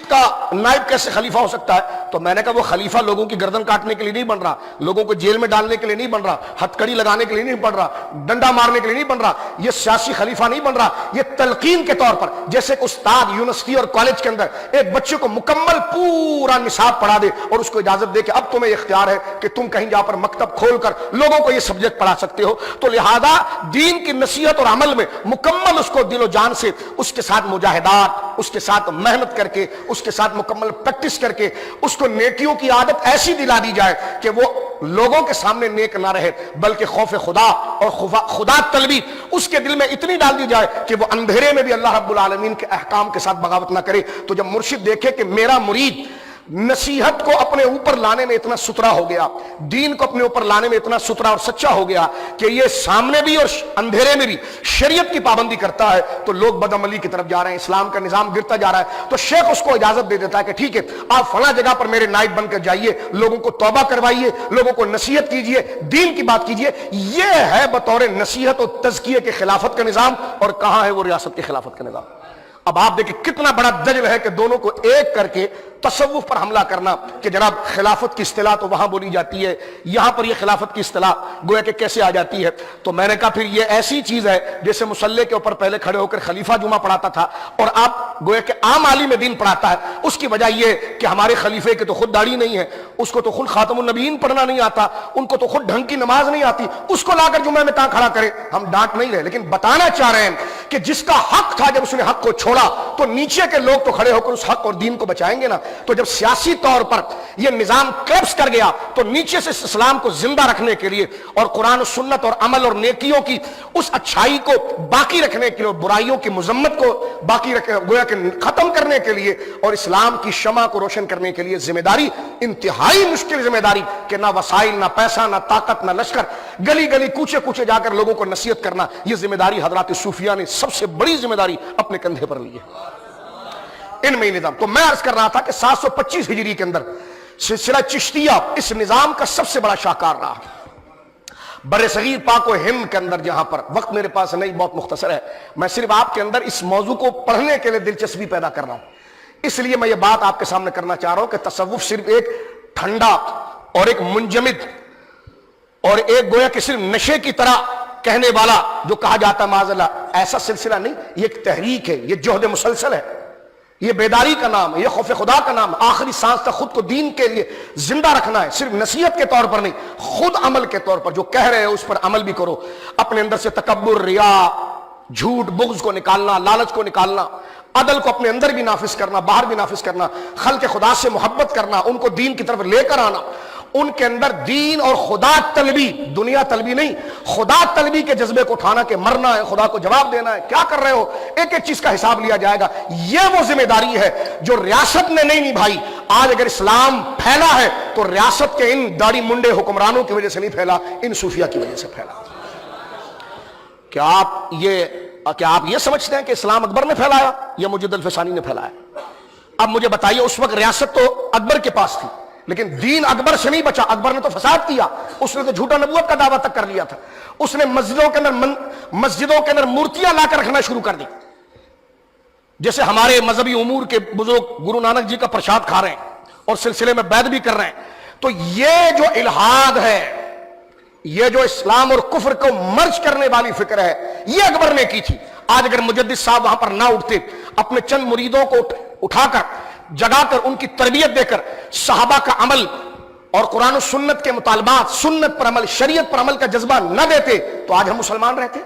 کا نائب کیسے خلیفہ ہو سکتا ہے؟ تو میں نے کہا وہ خلیفہ لوگوں کی گردن کاٹنے کے لیے نہیں بن رہا، لوگوں کو جیل میں ڈالنے کے لیے نہیں بن رہا، ہتھ کڑی لگانے کے لیے نہیں بن رہا، ڈنڈا مارنے کے لیے نہیں بن رہا، یہ سیاسی خلیفہ نہیں بن رہا، یہ تلقین کے طور پر، جیسے ایک استاد یونیورسٹی اور کالج کے اندر ایک بچے کو مکمل پورا نصاب پڑھا دے اور اس کو اجازت دے کہ اب تمہیں اختیار ہے کہ تم کہیں جا پر مکتب کھول کر لوگوں کو یہ سبجیکٹ پڑھا سکتے ہو، تو لہذا دین کی نصیحت اور عمل میں مکمل اس کو دل و جان سے، اس کے ساتھ مجاہدات، اس کے ساتھ محنت کر کے، اس کے ساتھ مکمل پریکٹس کر کے اس کو نیکیوں کی عادت ایسی دلا دی جائے کہ وہ لوگوں کے سامنے نیک نہ رہے، بلکہ خوف خدا اور خدا طلبی اس کے دل میں اتنی ڈال دی جائے کہ وہ اندھیرے میں بھی اللہ رب العالمین کے احکام کے ساتھ بغاوت نہ کرے. تو جب مرشد دیکھے کہ میرا مرید نصیحت کو اپنے اوپر لانے میں اتنا ستھرا ہو گیا، دین کو اپنے اوپر لانے میں اتنا ستھرا اور سچا ہو گیا کہ یہ سامنے بھی اور اندھیرے میں بھی شریعت کی پابندی کرتا ہے، تو لوگ بدعملی کی طرف جا رہے ہیں، اسلام کا نظام گرتا جا رہا ہے. تو شیخ اس کو اجازت دے دیتا ہے کہ ٹھیک ہے آپ فلاں جگہ پر میرے نائب بن کر جائیے، لوگوں کو توبہ کروائیے، لوگوں کو نصیحت کیجیے، دین کی بات کیجیے. یہ ہے بطور نصیحت و تزکیے کے خلافت کا نظام، اور کہاں ہے وہ ریاست کی خلافت کا نظام؟ اب آپ دیکھیں کتنا بڑا دجل ہے کہ دونوں کو ایک کر کے تصوف پر حملہ کرنا کہ جناب خلافت کی اصطلاح تو وہاں بولی جاتی ہے، یہاں پر یہ خلافت کی اصطلاح گویا کہ کیسے آ جاتی ہے. تو میں نے کہا پھر یہ ایسی چیز ہے جیسے مصلی کے اوپر پہلے کھڑے ہو کر خلیفہ جمعہ پڑھاتا تھا اور آپ گویا کہ عام عالم دین پڑھاتا ہے. اس کی وجہ یہ کہ ہمارے خلیفے کی تو خود داڑھی نہیں ہے، اس کو تو خود خاتم النبیین پڑھنا نہیں آتا، ان کو تو خود ڈھنگ کی نماز نہیں آتی، اس کو لا کر جمعہ میں کہاں کھڑا کرے؟ ہم ڈانٹ نہیں رہے، لیکن بتانا چاہ رہے ہیں کہ جس کا حق تھا، جب اس نے حق کو چھوڑا تو نیچے کے لوگ تو کھڑے ہو کر اس حق اور دین کو بچائیں گے نا. تو جب سیاسی طور پر یہ نظام کلیپس کر گیا تو نیچے سے اسلام کو زندہ رکھنے کے لیے اور قرآن و سنت اور عمل اور نیکیوں کی اس اچھائی کو باقی رکھنے کے لیے، برائیوں کی مذمت کو باقی رکھنے، گویا کہ ختم کرنے کے لیے اور اسلام کی شمع کو روشن کرنے کے لیے ذمہ داری، انتہائی مشکل ذمہ داری کہ نہ وسائل، نہ پیسہ، نہ طاقت، نہ لشکر، گلی گلی کوچے کوچے جا کر لوگوں کو نصیحت کرنا، یہ ذمہ داری حضرات صوفیہ نے سب سے بڑی ذمہ داری اپنے کندھے پر لی ہے. ان میں نظام تو میں عرض کر رہا تھا کہ 725 ہجری کے اندر سلسلہ چشتیہ اس نظام کا سب سے بڑا شاہکار رہا. بر صغیر پاک و ہند کے اندر، جہاں پر وقت میرے پاس نہیں، بہت مختصر ہے، میں صرف آپ کے اندر اس موضوع کو پڑھنے کے لیے دلچسپی پیدا کر رہا ہوں، اس لیے میں یہ بات آپ کے سامنے کرنا چاہ رہا ہوں کہ تصوف صرف ایک ٹھنڈا اور ایک منجمد اور ایک گویا کہ صرف نشے کی طرح کہنے والا جو کہا جاتا ہے معاذ اللہ، ایسا سلسلہ نہیں. یہ ایک تحریک ہے، یہ جہد مسلسل ہے، یہ بیداری کا نام ہے، یہ خوف خدا کا نام ہے. آخری سانس تک خود کو دین کے لیے زندہ رکھنا ہے، صرف نصیحت کے طور پر نہیں، خود عمل کے طور پر جو کہہ رہے ہو اس پر عمل بھی کرو. اپنے اندر سے تکبر، ریا، جھوٹ، بغض کو نکالنا، لالچ کو نکالنا، عدل کو اپنے اندر بھی نافذ کرنا، باہر بھی نافذ کرنا، خلق خدا سے محبت کرنا، ان کو دین کی طرف لے کر آنا، ان کے اندر دین اور خدا طلبی، دنیا طلبی نہیں، خدا طلبی کے جذبے کو اٹھانا کہ مرنا ہے، خدا کو جواب دینا ہے، کیا کر رہے ہو، ایک ایک چیز کا حساب لیا جائے گا. یہ وہ ذمہ داری ہے جو ریاست نے نہیں نبھائی. آج اگر اسلام پھیلا ہے تو ریاست کے ان داڑھی منڈے حکمرانوں کی وجہ سے نہیں پھیلا، ان صوفیہ کی وجہ سے پھیلا. کیا آپ یہ سمجھتے ہیں کہ اسلام اکبر نے پھیلایا یا مجد الفسانی نے پھیلایا؟ اب مجھے بتائیے، اس وقت ریاست تو اکبر کے پاس تھی لیکن دین اکبر سے نہیں بچا. اکبر نے تو فساد کیا، اس نے تو جھوٹا نبوت کا دعویٰ تک کر لیا تھا. اس نے مسجدوں کے اندر مورتیاں لا کر رکھنا شروع کر دی. جیسے ہمارے مذہبی امور کے بزرگ گرو نانک جی کا پرشاد کھا رہے ہیں اور سلسلے میں بیعت بھی کر رہے ہیں، تو یہ جو الحاد ہے، یہ جو اسلام اور کفر کو مرج کرنے والی فکر ہے، یہ اکبر نے کی تھی۔ آج اگر مجدد صاحب وہاں پر نہ اٹھتے، اپنے چند مریدوں کو اٹھا کر جگا کر ان کی تربیت دے کر صحابہ کا عمل اور قرآن و سنت کے مطالبات، سنت پر عمل، شریعت پر عمل کا جذبہ نہ دیتے، تو آج ہم مسلمان رہتے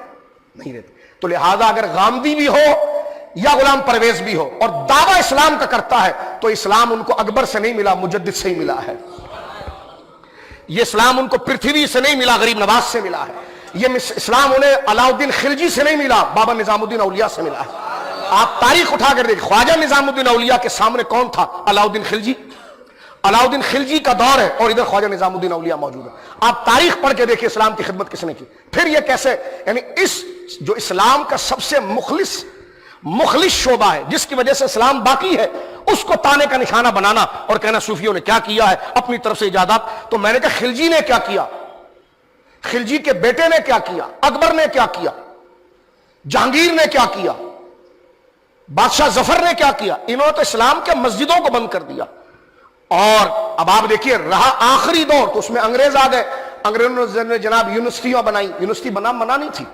نہیں رہتے۔ تو لہذا اگر غامدی بھی ہو یا غلام پرویز بھی ہو اور دعویٰ اسلام کا کرتا ہے، تو اسلام ان کو اکبر سے نہیں ملا، مجدد سے ہی ملا ہے۔ یہ اسلام ان کو پرتھوی سے نہیں ملا، غریب نواز سے ملا ہے۔ یہ اسلام انہیں علاؤالدین خلجی سے نہیں ملا، بابا نظام الدین اولیاء سے ملا ہے۔ آپ تاریخ اٹھا کر دیکھیں، خواجہ نظام الدین اولیاء کے سامنے کون تھا؟ علاؤالدین خلجی۔ علاؤالدین خلجی کا دور ہے اور ادھر خواجہ نظام الدین اولیاء موجود ہے۔ آپ تاریخ پڑھ کے دیکھیں اسلام کی خدمت کس نے کی۔ پھر یہ کیسے، یعنی اس جو اسلام کا سب سے مخلص شعبہ ہے، جس کی وجہ سے اسلام باقی ہے، اس کو تانے کا نشانہ بنانا اور کہنا صوفیوں نے کیا کیا ہے اپنی طرف سے ایجادات۔ تو میں نے کہا خلجی نے کیا کیا، خلجی کے بیٹے نے کیا کیا، اکبر نے کیا کیا، جہانگیر نے کیا کیا، بادشاہ ظفر نے کیا کیا؟ انہوں نے تو اسلام کے مسجدوں کو بند کر دیا۔ اور اب آپ دیکھیے رہا آخری دور، تو اس میں انگریز آ گئے، انگریزوں نے جناب یونیورسٹیاں بنائی، یونیورسٹی بنا منع نہیں تھی،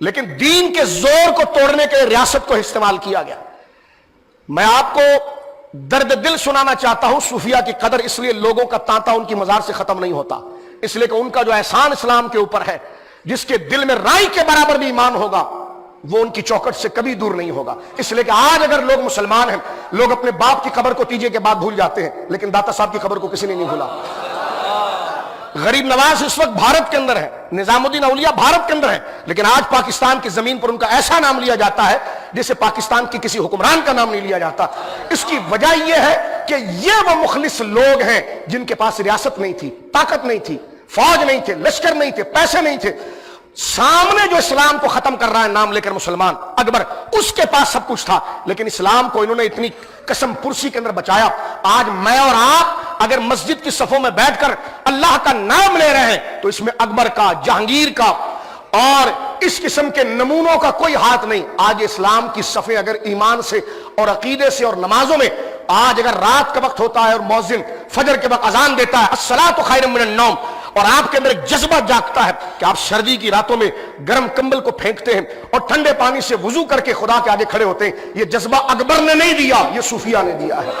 لیکن دین کے زور کو توڑنے کے ریاست کو استعمال کیا گیا۔ میں آپ کو درد دل سنانا چاہتا ہوں، صوفیہ کی قدر اس لیے لوگوں کا تانتا ان کی مزار سے ختم نہیں ہوتا، اس لیے کہ ان کا جو احسان اسلام کے اوپر ہے، جس کے دل میں رائی کے برابر بھی ایمان ہوگا، وہ ان کی چوکٹ سے کبھی دور نہیں ہوگا۔ اس لیے کہ آج اگر لوگ مسلمان ہیں، لوگ اپنے باپ کی قبر کو تیجے کے بعد بھول جاتے ہیں، لیکن داتا صاحب کی قبر کو کسی نے نہیں بھولا۔ غریب نواز اس وقت بھارت کے اندر ہے، نظام الدین اولیاء بھارت کے اندر ہے، لیکن آج پاکستان کی زمین پر ان کا ایسا نام لیا جاتا ہے جسے پاکستان کی کسی حکمران کا نام نہیں لیا جاتا۔ اس کی وجہ یہ ہے کہ یہ وہ مخلص لوگ ہیں جن کے پاس ریاست نہیں تھی، طاقت نہیں تھی، فوج نہیں تھے، لشکر نہیں تھے، پیسے نہیں تھے۔ سامنے جو اسلام کو ختم کر رہا ہے نام لے کر مسلمان اکبر، اس کے پاس سب کچھ تھا، لیکن اسلام کو انہوں نے اتنی قسم پرسی کے اندر بچایا۔ آج میں اور آپ اگر مسجد کی صفوں میں بیٹھ کر اللہ کا نام لے رہے ہیں، تو اس میں اکبر کا، جہانگیر کا اور اس قسم کے نمونوں کا کوئی ہاتھ نہیں۔ آج اسلام کی صفیں اگر ایمان سے اور عقیدے سے اور نمازوں میں، آج اگر رات کا وقت ہوتا ہے اور مؤذن فجر کے وقت اذان دیتا ہے الصلاۃ خیر من النوم، اور آپ کے اندر ایک جذبہ جاگتا ہے کہ آپ سردی کی راتوں میں گرم کمبل کو پھینکتے ہیں اور ٹھنڈے پانی سے وضو کر کے خدا کے آگے کھڑے ہوتے ہیں، یہ جذبہ اکبر نے نہیں دیا، یہ صوفیہ نے دیا ہے۔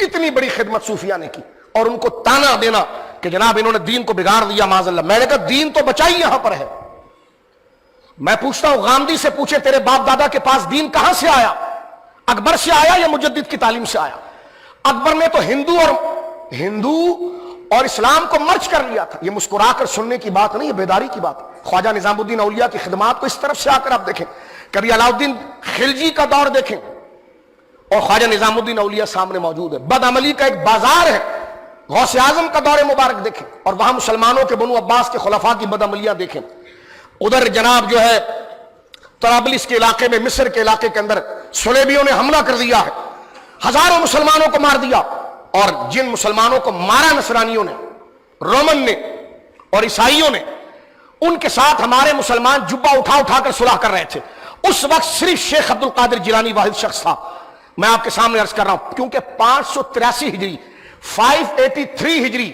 اتنی بڑی خدمت صوفیہ نے کی، اور ان کو تانا دینا کہ جناب انہوں نے دین کو بگاڑ دیا، معاذ اللہ۔ میں نے کہا دین تو بچائی یہاں پر ہے۔ میں پوچھتا ہوں غامدی سے پوچھے تیرے باپ دادا کے پاس دین کہاں سے آیا؟ اکبر سے آیا یا مجدد کی تعلیم سے آیا؟ اکبر نے تو ہندو اور اسلام کو مرج کر لیا تھا۔ یہ مسکرا کر سننے کی بات نہیں، یہ بیداری کی بات ہے۔ خواجہ نظام الدین اولیاء کی خدمات کو اس طرف سے آ کر آپ دیکھیں، کبھی علاؤالدین خلجی کا دور دیکھیں اور خواجہ نظام الدین اولیاء سامنے موجود ہے۔ بدعملی کا ایک بازار ہے، غوث اعظم کا دور مبارک دیکھیں اور وہاں مسلمانوں کے بنو عباس کے خلفاء کی بدعملیاں دیکھیں۔ ادھر جناب جو ہے طرابلس کے علاقے میں، مصر کے علاقے کے اندر صلیبیوں نے حملہ کر دیا ہے، ہزاروں مسلمانوں کو مار دیا، اور جن مسلمانوں کو مارا نصرانیوں نے، رومن نے اور عیسائیوں نے، ان کے ساتھ ہمارے مسلمان جبہ اٹھا اٹھا کر صلح کر رہے تھے۔ اس وقت صرف شیخ عبد القادر جیلانی واحد شخص تھا۔ میں آپ کے سامنے عرض کر رہا ہوں، کیونکہ 583 ہجری 583 ہجری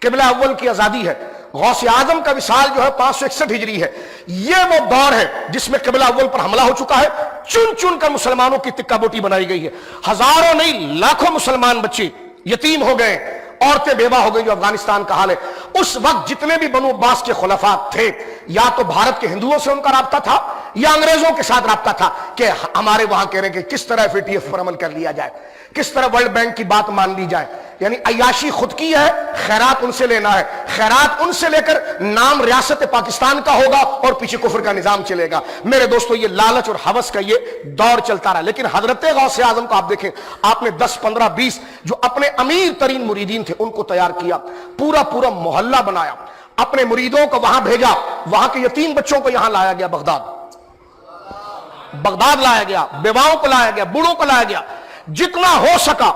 قبلہ اول کی آزادی ہے، غوث اعظم کا وصال جو ہے 561 ہجری ہے۔ یہ وہ دور ہے جس میں قبلہ اول پر حملہ ہو چکا ہے، چن چن کر مسلمانوں کی تکہ بوٹی بنائی گئی ہے، ہزاروں نہیں لاکھوں مسلمان بچے یتیم ہو گئے، عورتیں بیوہ ہو گئی، جو افغانستان کا حال ہے۔ اس وقت جتنے بھی بنو عباس کے خلفاء تھے، یا تو بھارت کے ہندوؤں سے ان کا رابطہ تھا یا انگریزوں کے ساتھ رابطہ تھا کہ ہمارے وہاں کہہ رہے ہیں کہ کس طرح FATF پر عمل کر لیا جائے، کس طرح ورلڈ بینک کی بات مان لی جائے۔ یعنی عیاشی خود کی ہے، خیرات ان سے لینا ہے، خیرات ان سے لے کر نام ریاست پاکستان کا ہوگا اور پیچھے کفر کا نظام چلے گا۔ میرے دوستو یہ لالچ اور ہوس کا یہ دور چلتا رہا، لیکن حضرت غوث اعظم کو آپ دیکھیں، آپ نے 10 15 20 جو اپنے امیر ترین مریدین تھے ان کو تیار کیا، پورا محلہ بنایا، اپنے مریدوں کو وہاں بھیجا، وہاں کے یتیم بچوں کو یہاں لایا گیا، بغداد لایا گیا، بیواؤں کو لایا گیا، بوڑھوں کو لایا گیا، جتنا ہو سکا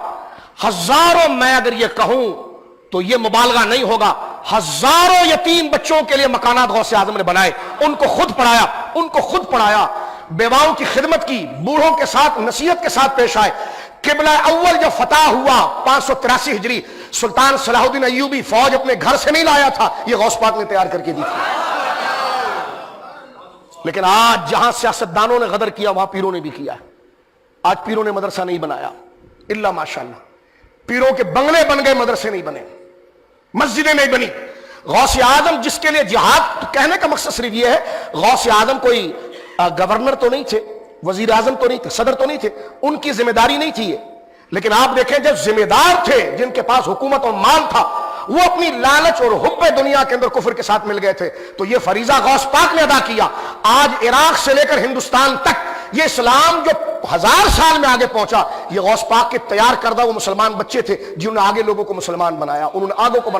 ہزاروں، میں اگر یہ کہوں تو یہ مبالغہ نہیں ہوگا، ہزاروں یتیم بچوں کے لیے مکانات غوث اعظم نے بنائے، ان کو خود پڑھایا، بیواؤں کی خدمت کی، بوڑھوں کے ساتھ نصیحت کے ساتھ پیش آئے۔ قبلہ اول جب فتح ہوا 583 ہجری، سلطان صلاح الدین ایوبی فوج اپنے گھر سے نہیں لایا تھا، یہ غوث پاک نے تیار کر کے دی تھی۔ لیکن آج جہاں سیاستدانوں نے غدر کیا وہاں پیروں نے بھی کیا ہے۔ آج پیروں نے مدرسہ نہیں بنایا الا ماشاءاللہ، پیروں کے بنگلے بن گئے، مدرسے نہیں بنے، مسجدیں نہیں بنی۔ غوث اعظم جس کے لیے جہاد، کہنے کا مقصد صرف یہ ہے، غوث اعظم کوئی گورنر تو نہیں تھے، وزیر اعظم تو نہیں تھے، صدر تو نہیں تھے، ان کی ذمہ داری نہیں تھی یہ۔ لیکن آپ دیکھیں جب ذمہ دار تھے، جن کے پاس حکومت اور مال تھا، وہ اپنی لالچ اور حب دنیا کے اندر کفر کے ساتھ مل گئے تھے، تو یہ فریضہ غوث پاک نے ادا کیا۔ آج عراق سے لے کر ہندوستان تک یہ اسلام جو 1000 سال میں آگے پہنچا، یہ غوث پاک کے تیار کردہ وہ مسلمان بچے تھے جنہوں نے آگے لوگوں کو مسلمان بنایا، انہوں نے آگوں کو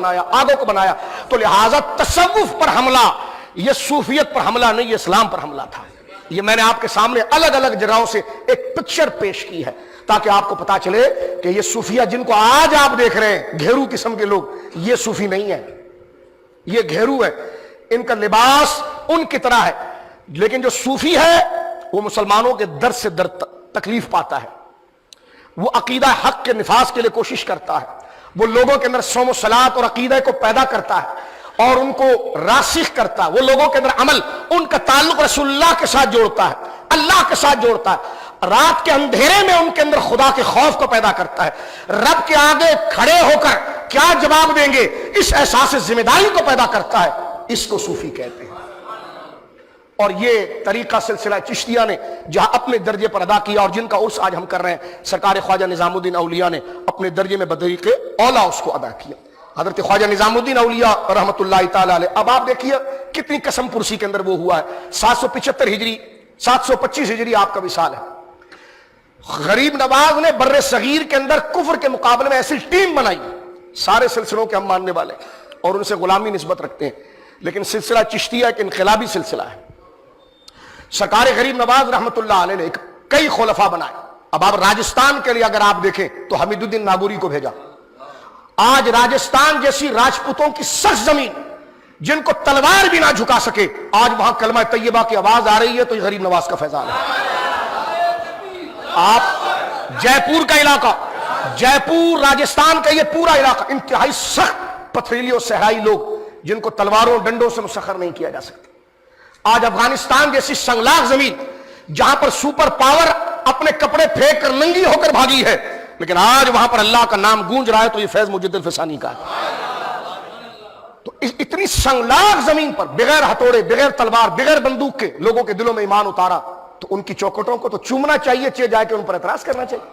بنایا۔ تو لہٰذا تصوف پر حملہ یہ صوفیت پر حملہ نہیں، یہ اسلام پر حملہ تھا۔ یہ میں نے آپ کے سامنے الگ الگ جگہوں سے ایک پکچر پیش کی ہے تاکہ آپ کو پتا چلے کہ یہ صوفیہ جن کو آج آپ دیکھ رہے ہیں گھیرو قسم کے لوگ، یہ صوفی نہیں ہے، یہ گھیرو ہے، ان کا لباس ان کی طرح ہے۔ لیکن جو صوفی ہے وہ مسلمانوں کے درد سے درد تکلیف پاتا ہے، وہ عقیدہ حق کے نفاذ کے لیے کوشش کرتا ہے، وہ لوگوں کے اندر صوم و صلاۃ اور عقیدہ کو پیدا کرتا ہے اور ان کو راسخ کرتا ہے، وہ لوگوں کے اندر عمل، ان کا تعلق رسول اللہ کے ساتھ جوڑتا ہے، اللہ کے ساتھ جوڑتا ہے، رات کے اندھیرے میں ان کے اندر خدا کے خوف کو پیدا کرتا ہے، رب کے آگے کھڑے ہو کر کیا جواب دیں گے اس احساس ذمہ داری کو پیدا کرتا ہے، اس کو صوفی کہتے ہیں۔ اور یہ طریقہ سلسلہ چشتیہ نے جہاں اپنے درجے پر ادا کیا اور جن کا عرس آج ہم کر رہے ہیں، سرکار خواجہ نظام الدین اولیاء نے اپنے درجے میں بطریق اولیٰ اس کو ادا کیا، حضرت خواجہ نظام الدین اولیاء رحمت اللہ تعالی علیہ۔ اب آپ دیکھیے کتنی قسم پرسی کے اندر وہ ہوا ہے، 775 ہجری 725 ہجری آپ کا وصال ہے۔ غریب نواز نے بر صغیر کے اندر کفر کے مقابلے میں ایسی ٹیم بنائی، سارے سلسلوں کے ہم ماننے والے اور ان سے غلامی نسبت رکھتے ہیں، لیکن سلسلہ چشتیہ ایک انقلابی سلسلہ ہے۔ سرکار غریب نواز رحمت اللہ علیہ نے کئی خلفاء بنائے۔ اب آپ راجستھان کے لیے اگر آپ دیکھیں تو حمید الدین ناگوری کو بھیجا۔ آج راجستھان جیسی راجپوتوں کی سخت زمین جن کو تلوار بھی نہ جھکا سکے، آج وہاں کلمہ طیبہ کی آواز آ رہی ہے تو یہ غریب نواز کا فیضان ہے۔ آپ جے پور کا علاقہ، جے پور راجستھان کا یہ پورا علاقہ انتہائی سخت پتھریلی اور صحرائی لوگ جن کو تلواروں ڈنڈوں سے مسخر نہیں کیا جا سکتا۔ آج افغانستان جیسی سنگلاخ زمین جہاں پر سپر پاور اپنے کپڑے پھینک کر ننگی ہو کر بھاگی ہے، لیکن آج وہاں پر اللہ کا نام گونج رہا ہے تو یہ فیض مجد الفسانی کا ہے۔ تو اتنی سنگلاخ زمین پر بغیر ہتھوڑے، بغیر تلوار، بغیر بندوق کے لوگوں کے دلوں میں ایمان اتارا، تو ان کی چوکھٹوں کو تو چومنا چاہیے جا کے ان پر اعتراض کرنا چاہیے۔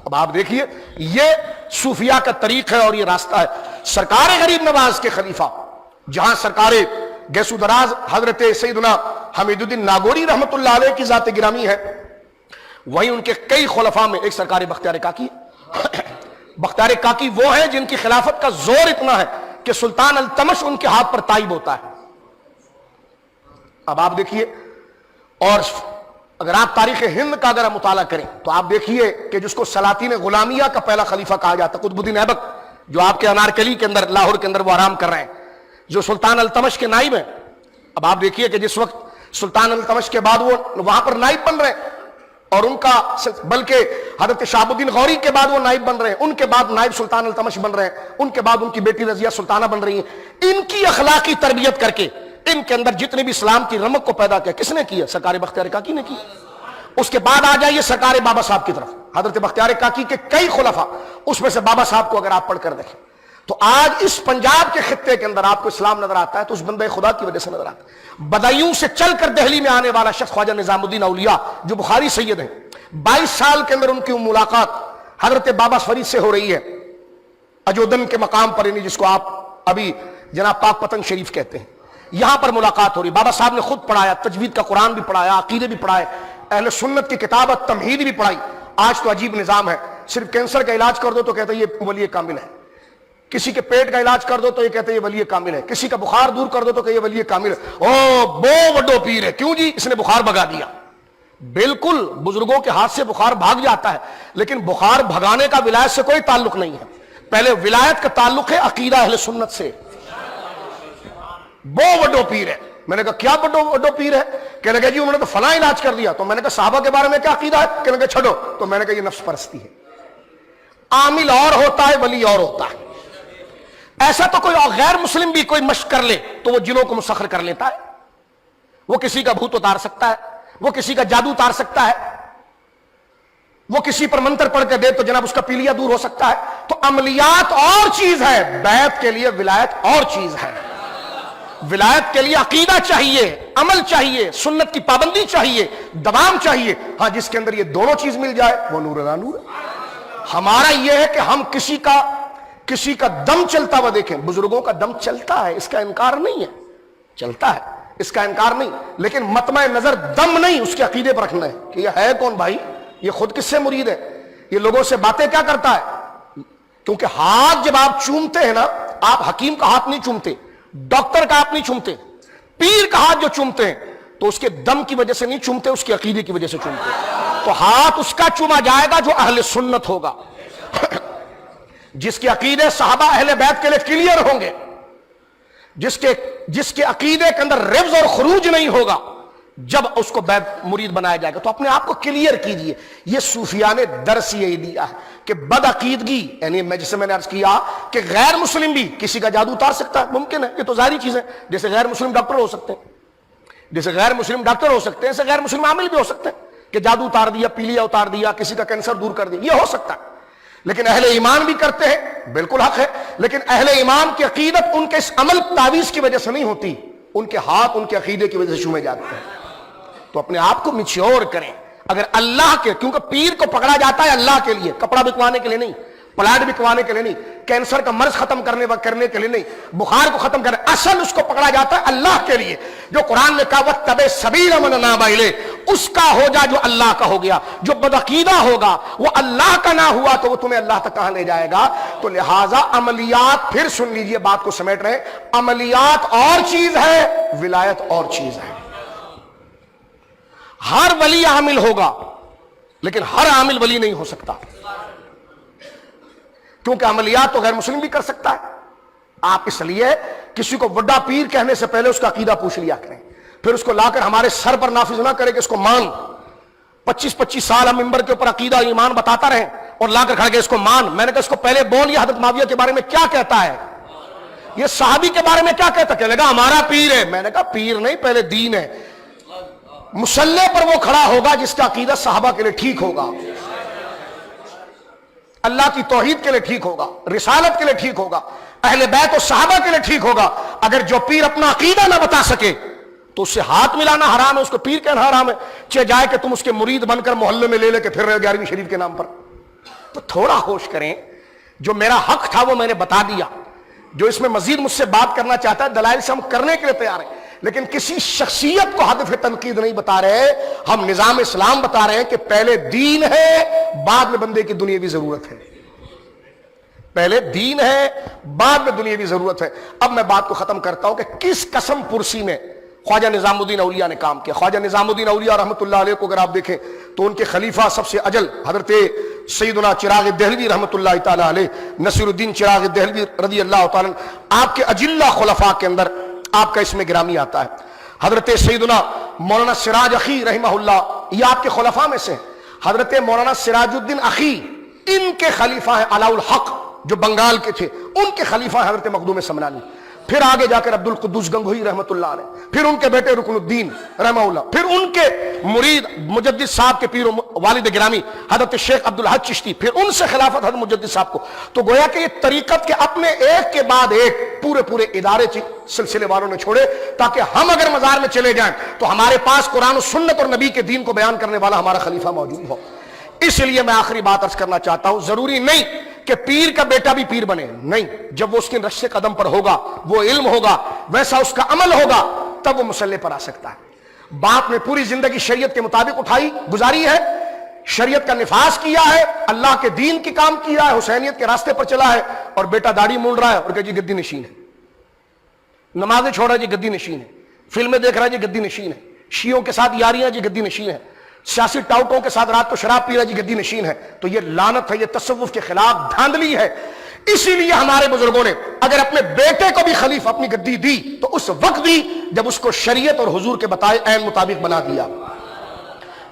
اب آپ دیکھیے یہ صوفیہ کا طریق ہے اور یہ راستہ ہے۔ سرکار غریب نواز کے خلیفہ جہاں سرکار گیسو دراز حضرت سیدنا حمید الدین ناگوری رحمت اللہ علیہ کی ذات گرامی ہے، وہیں ان کے کئی خلفاء میں ایک سرکار بختیار کاکی۔ بختیار کاکی وہ ہیں جن کی خلافت کا زور اتنا ہے کہ سلطان التمش ان کے ہاتھ پر تائب ہوتا ہے۔ اب آپ دیکھیے، اور اگر آپ تاریخ ہند کا اگر مطالعہ کریں تو آپ دیکھیے کہ جس کو سلاطین غلامیہ کا پہلا خلیفہ کہا جاتا قطب الدین ایبک، جو آپ کے انارکلی کے اندر، لاہور کے اندر وہ آرام کر رہے ہیں، جو سلطان التمش کے نائب ہیں۔ اب آپ دیکھیے کہ جس وقت سلطان التمش کے بعد وہ وہاں پر نائب بن رہے ہیں، اور ان کا بلکہ حضرت شہاب الدین غوری کے بعد وہ نائب بن رہے ہیں، ان کے بعد نائب سلطان التمش بن رہے ہیں، ان کے بعد ان کی بیٹی رضیہ سلطانہ بن رہی ہیں۔ ان کی اخلاقی تربیت کر کے ان کے اندر جتنے بھی اسلام کی رمق کو پیدا کیا، کس نے کیا؟ سرکار بختیار کاکی نے کیا۔ اس کے بعد آ جائیے سرکار بابا صاحب کی طرف، حضرت بختیار کاکی کے کئی خلفاء، اس میں سے بابا صاحب کو اگر آپ پڑھ کر دیکھیں تو آج اس پنجاب کے خطے کے اندر آپ کو اسلام نظر آتا ہے تو اس بندے خدا کی وجہ سے نظر آتا ہے۔ بدایوں سے چل کر دہلی میں آنے والا شخص خواجہ نظام الدین اولیاء جو بخاری سید ہیں، 22 سال کے اندر ان کی ملاقات حضرت بابا فرید سے ہو رہی ہے، اجودن کے مقام پر، یعنی جس کو آپ ابھی جناب پاک پتنگ شریف کہتے ہیں، یہاں پر ملاقات ہو رہی۔ بابا صاحب نے خود پڑھایا، تجوید کا قرآن بھی پڑھایا، عقیدے بھی پڑھائے، اہل سنت کی کتابت تمہید بھی پڑھائی۔ آج تو عجیب نظام ہے، صرف کینسر کا علاج کر دو تو کہتے ہیں یہ ولی کامل ہے، کسی کے پیٹ کا علاج کر دو تو یہ کہتے ہیں یہ ولی کامل ہے، کسی کا بخار دور کر دو تو کہ یہ ولی کامل ہے۔ او بو وڈو پیر ہے، کیوں جی؟ اس نے بخار بھگا دیا۔ بالکل بزرگوں کے ہاتھ سے بخار بھاگ جاتا ہے، لیکن بخار بھگانے کا ولایت سے کوئی تعلق نہیں ہے، پہلے ولایت کا تعلق ہے عقیدہ اہل سنت سے۔ بو وڈو پیر ہے، میں نے کہا کیا بڑو پیر ہے؟ کہنے لگا جی انہوں نے تو فلاں علاج کر دیا. تو میں نے کہا صحابہ کے بارے میں کیا عقیدہ ہے؟ کہنے لگا چھوڑو. تو میں نے کہا یہ نفس پرستی ہے. عامل اور ہوتا ہے، ولی اور ہوتا ہے. ایسا تو کوئی غیر مسلم بھی کوئی مشق کر لے تو وہ جنوں کو مسخر کر لیتا ہے. وہ کسی کا بھوت اتار سکتا ہے، وہ کسی کا جادو اتار سکتا ہے، وہ کسی پر منتر پڑھ کے دے تو جناب اس کا پیلیا دور ہو سکتا ہے. تو عملیات اور چیز ہے، بیعت کے لیے ولایت اور چیز ہے. ولایت کے لیے عقیدہ چاہیے، عمل چاہیے، سنت کی پابندی چاہیے، دوام چاہیے. ہاں جس کے اندر یہ دونوں چیز مل جائے وہ نور لا نور. ہمارا یہ ہے کہ ہم کسی کا دم چلتا ہوا دیکھیں. بزرگوں کا دم چلتا ہے، اس کا انکار نہیں ہے، چلتا ہے، اس کا انکار نہیں، لیکن مطمع نظر دم نہیں، اس کے عقیدے پر رکھنا ہے کہ یہ ہے کون بھائی، یہ خود کس سے مرید ہے، یہ لوگوں سے باتیں کیا کرتا ہے. کیونکہ ہاتھ جب آپ چومتے ہیں نا، آپ حکیم کا ہاتھ نہیں چومتے، ڈاکٹر کا ہاتھ نہیں چومتے، پیر کا ہاتھ جو چومتے ہیں تو اس کے دم کی وجہ سے نہیں چومتے، اس کے عقیدے کی وجہ سے چومتے. تو ہاتھ اس کا چوما جائے گا جو اہل سنت ہوگا، جس کے عقیدے صحابہ اہل بیت کے لیے کلیئر ہوں گے، جس کے عقیدے کے اندر رفض اور خروج نہیں ہوگا. جب اس کو مرید بنایا جائے گا تو اپنے آپ کو کلیئر کیجئے. یہ صوفیاء نے درس یہی دیا ہے کہ بد عقیدگی، یعنی جیسے میں نے عرض کیا کہ غیر مسلم بھی کسی کا جادو اتار سکتا ہے، ممکن ہے، یہ تو ظاہری چیز ہے. جیسے غیر مسلم ڈاکٹر ہو سکتے ہیں، جیسے غیر مسلم ڈاکٹر ہو سکتے ہیں، ایسے غیر مسلم عامل بھی ہو سکتے ہیں کہ جادو اتار دیا، پیلیا اتار دیا، کسی کا کینسر دور کر دیا، یہ ہو سکتا ہے. لیکن اہل ایمان بھی کرتے ہیں، بالکل حق ہے، لیکن اہل ایمان کی عقیدت ان کے اس عمل تعویذ کی وجہ سے نہیں ہوتی، ان کے ہاتھ ان کے عقیدے کی وجہ سے چومے جاتے ہیں. تو اپنے آپ کو میچور کریں. اگر اللہ کے، کیونکہ پیر کو پکڑا جاتا ہے اللہ کے لیے، کپڑا بکوانے کے لیے نہیں، پلاٹ بکوانے کے لیے نہیں، کینسر کا مرض ختم کرنے کے لیے نہیں، بخار کو ختم کرنے، اصل اس کو پکڑا جاتا ہے اللہ کے لیے. جو قرآن نے کہا وَاتَّبِعْ سَبِيلَ مَنْ أَنَابَ إِلَيْهِ، اس کا ہو جا جو اللہ کا ہو گیا. جو بدعقیدہ ہوگا وہ اللہ کا نہ ہوا تو وہ تمہیں اللہ تک کہاں لے جائے گا. تو لہٰذا عملیات، پھر سن لیجئے بات کو سمیٹ رہے ہیں، عملیات اور چیز ہے، ولایت اور چیز ہے. ہر ولی عامل ہوگا لیکن ہر عامل ولی نہیں ہو سکتا، کیونکہ عملیات تو غیر مسلم بھی کر سکتا ہے. آپ اس لیے کسی کو بڑا پیر کہنے سے پہلے اس کا عقیدہ پوچھ لیا کریں، پھر اس کو لا کر ہمارے سر پر نافذ نہ کرے کہ اس کو مان. 25 سال ہم منبر کے اوپر عقیدہ ایمان بتاتا رہے اور لا کر کھڑا کے اس کو مان. میں نے کہا اس کو پہلے بول یہ حضرت معاویہ کے بارے میں کیا کہتا ہے، یہ صحابی کے بارے میں کیا کہتا ہے. کہنے لگا ہمارا پیر ہے. میں نے کہا پیر نہیں، پہلے دین ہے. مسلح پر وہ کھڑا ہوگا جس کا عقیدہ صحابہ کے لیے ٹھیک ہوگا، اللہ کی توحید کے لیے ٹھیک ہوگا، رسالت کے لیے ٹھیک ہوگا، اہل بیت و صحابہ کے لیے ٹھیک ہوگا. اگر جو پیر اپنا عقیدہ نہ بتا سکے تو اس سے ہاتھ ملانا حرام ہے، اس کو پیر کہنا حرام ہے. چہ جائے کہ تم اس کے مرید بن کر محلے میں لے کے پھر رہے 11ویں شریف کے نام پر. تو تھوڑا ہوش کریں. جو میرا حق تھا وہ میں نے بتا دیا. جو اس میں مزید مجھ سے بات کرنا چاہتا ہے دلائل سے ہم کرنے کے لیے تیار ہیں، لیکن کسی شخصیت کو ہدف تنقید نہیں بتا رہے. ہم نظام اسلام بتا رہے ہیں کہ پہلے دین ہے، بعد میں بندے کی دنیاوی ضرورت ہے. پہلے دین ہے، بعد میں دنیاوی ضرورت ہے. اب میں بات کو ختم کرتا ہوں کہ کس قسم پرسی میں خواجہ نظام الدین اولیاء نے کام کیا. خواجہ نظام الدین اولیاء رحمۃ اللہ علیہ کو اگر آپ دیکھیں تو ان کے خلیفہ سب سے اجل حضرت سیدنا چراغ دہلوی رحمۃ اللہ تعالی علیہ، نصیر الدین چراغ دہلوی رضی اللہ تعالی، آپ کے اجلہ خلفاء کے اندر آپ کا اس میں گرامی آتا ہے. حضرت سیدنا مولانا سراج اخی رحمہ اللہ، یہ آپ کے خلفاء میں سے. حضرت مولانا سراج الدین اخی ان کے خلیفہ ہیں علاء الحق جو بنگال کے تھے، ان کے خلیفہ ہیں حضرت مخدوم سمنانی. پھر آگے جا کر عبد القدوس گنگوہی رحمۃ اللہ علیہ، پھر ان کے بیٹے رکن الدین رحمہ اللہ، پھر ان کے مرید مجدد صاحب کے پیر و والد گرامی حضرت شیخ عبد الحق چشتی، پھر ان سے خلافت حضرت مجدد صاحب کو. تو گویا کہ یہ طریقت کے اپنے ایک کے بعد ایک پورے ادارے سلسلے والوں نے چھوڑے، تاکہ ہم اگر مزار میں چلے جائیں تو ہمارے پاس قرآن و سنت اور نبی کے دین کو بیان کرنے والا ہمارا خلیفہ موجود ہو. اس لیے میں آخری بات عرض کرنا چاہتا ہوں، ضروری نہیں کہ پیر کا بیٹا بھی پیر بنے، نہیں. جب وہ اس کے رشتے قدم پر ہوگا، وہ علم ہوگا، ویسا اس کا عمل ہوگا، تب وہ مسلح پر آ سکتا ہے. باپ نے پوری زندگی شریعت کے مطابق اٹھائی گزاری ہے، شریعت کا نفاذ کیا ہے، اللہ کے دین کی کام کیا ہے، حسینیت کے راستے پر چلا ہے، اور بیٹا داڑھی مونڈ رہا ہے اور کہ جی گدی نشین ہے، نمازیں چھوڑ رہا ہے جی گدی نشین ہے، فلمیں دیکھ رہا ہے جی گدی نشین ہے، شیعوں کے ساتھ یاریاں جی گدی نشین ہے، سیاسی ٹاؤٹوں کے ساتھ رات کو شراب پی رہا جی گدی نشین ہے. تو یہ لعنت ہے، یہ تصوف کے خلاف دھاندلی ہے. اسی لیے ہمارے بزرگوں نے اگر اپنے بیٹے کو بھی خلیفہ اپنی گدی دی تو اس وقت دی جب اس کو شریعت اور حضور کے بتائے عین مطابق بنا دیا،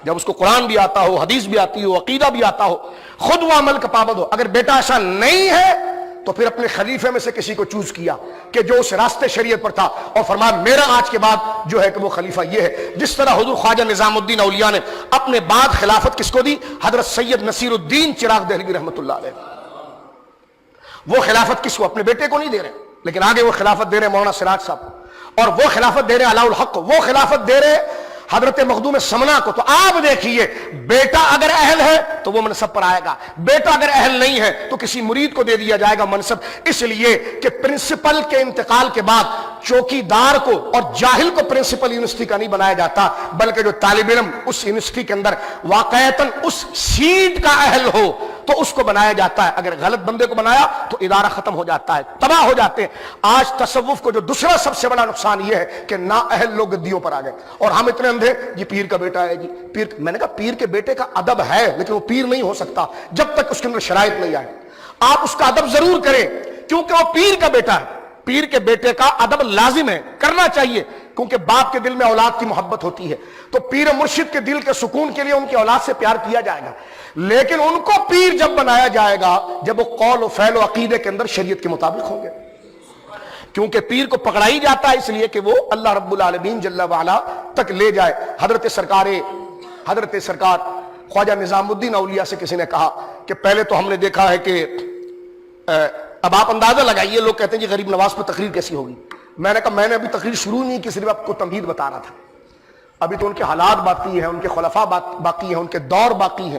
جب اس کو قرآن بھی آتا ہو، حدیث بھی آتی ہو، عقیدہ بھی آتا ہو، خود وہ عمل کا پابند ہو۔ اگر بیٹا ایسا نہیں ہے تو پھر اپنے خلیفے میں سے کسی کو چوز کیا کہ جو اس راستے شریعت پر تھا، اور فرمایا میرا آج کے بعد جو ہے کہ وہ خلیفہ یہ ہے۔ جس طرح حضور خواجہ نظام الدین اولیاء نے اپنے بعد خلافت کس کو دی؟ حضرت سید نصیر الدین چراغ دہلوی رحمۃ اللہ علیہ۔ وہ خلافت کس کو؟ اپنے بیٹے کو نہیں دے رہے، لیکن آگے وہ خلافت دے رہے مولانا سراج صاحب، اور وہ خلافت دے رہے علاء الحق، وہ خلافت دے رہے حضرت مخدوم سمنا کو۔ تو آپ دیکھیے، بیٹا اگر اہل ہے تو وہ منصب پر آئے گا، بیٹا اگر اہل نہیں ہے تو کسی مرید کو دے دیا جائے گا منصب، اس لیے کہ پرنسپل کے انتقال کے بعد چوکیدار کو اور جاہل کو پرنسپل یونیورسٹی کا نہیں بنایا جاتا، بلکہ جو طالب علم اس یونیورسٹی کے اندر واقعتاً اس سیٹ کا اہل ہو تو اس کو بنایا جاتا ہے۔ اگر غلط بندے کو بنایا تو ادارہ ختم ہو جاتا ہے، تباہ ہو جاتے ہیں۔ آج تصوف کو جو دوسرا سب سے بڑا نقصان یہ ہے کہ نااہل لوگ گدیوں پر آ گئے، اور ہم اتنے اندھے جی پیر کا بیٹا ہے، جی پیر۔ میں نے کہا پیر کے بیٹے کا ادب ہے، لیکن وہ پیر نہیں ہو سکتا جب تک اس کے اندر شرائط نہیں آئے۔ آپ اس کا ادب ضرور کریں کیونکہ وہ پیر کا بیٹا ہے، پیر کے بیٹے کا ادب لازم ہے، کرنا چاہیے، کیونکہ باپ کے دل میں اولاد کی محبت ہوتی ہے، تو پیر مرشد کے دل کے سکون کے لیے ان کی اولاد سے پیار کیا جائے گا، لیکن ان کو پیر جب بنایا جائے گا جب وہ قول و فعل و عقیدے کے اندر شریعت کے مطابق ہوں گے، کیونکہ پیر کو پکڑا ہی جاتا ہے اس لیے کہ وہ اللہ رب العالمین جل وعلا تک لے جائے۔ حضرت سرکار خواجہ نظام الدین اولیاء سے کسی نے کہا کہ پہلے تو ہم نے دیکھا ہے کہ اب آپ اندازہ لگائیے، لوگ کہتے ہیں جی غریب نواز پر تقریر کیسی ہوگی۔ میں نے کہا میں نے ابھی تقریر شروع نہیں کی، صرف آپ کو تمہید بتا رہا تھا، ابھی تو ان کے حالات باقی ہیں، ان کے خلفاء باقی ہیں، ان کے دور باقی ہیں،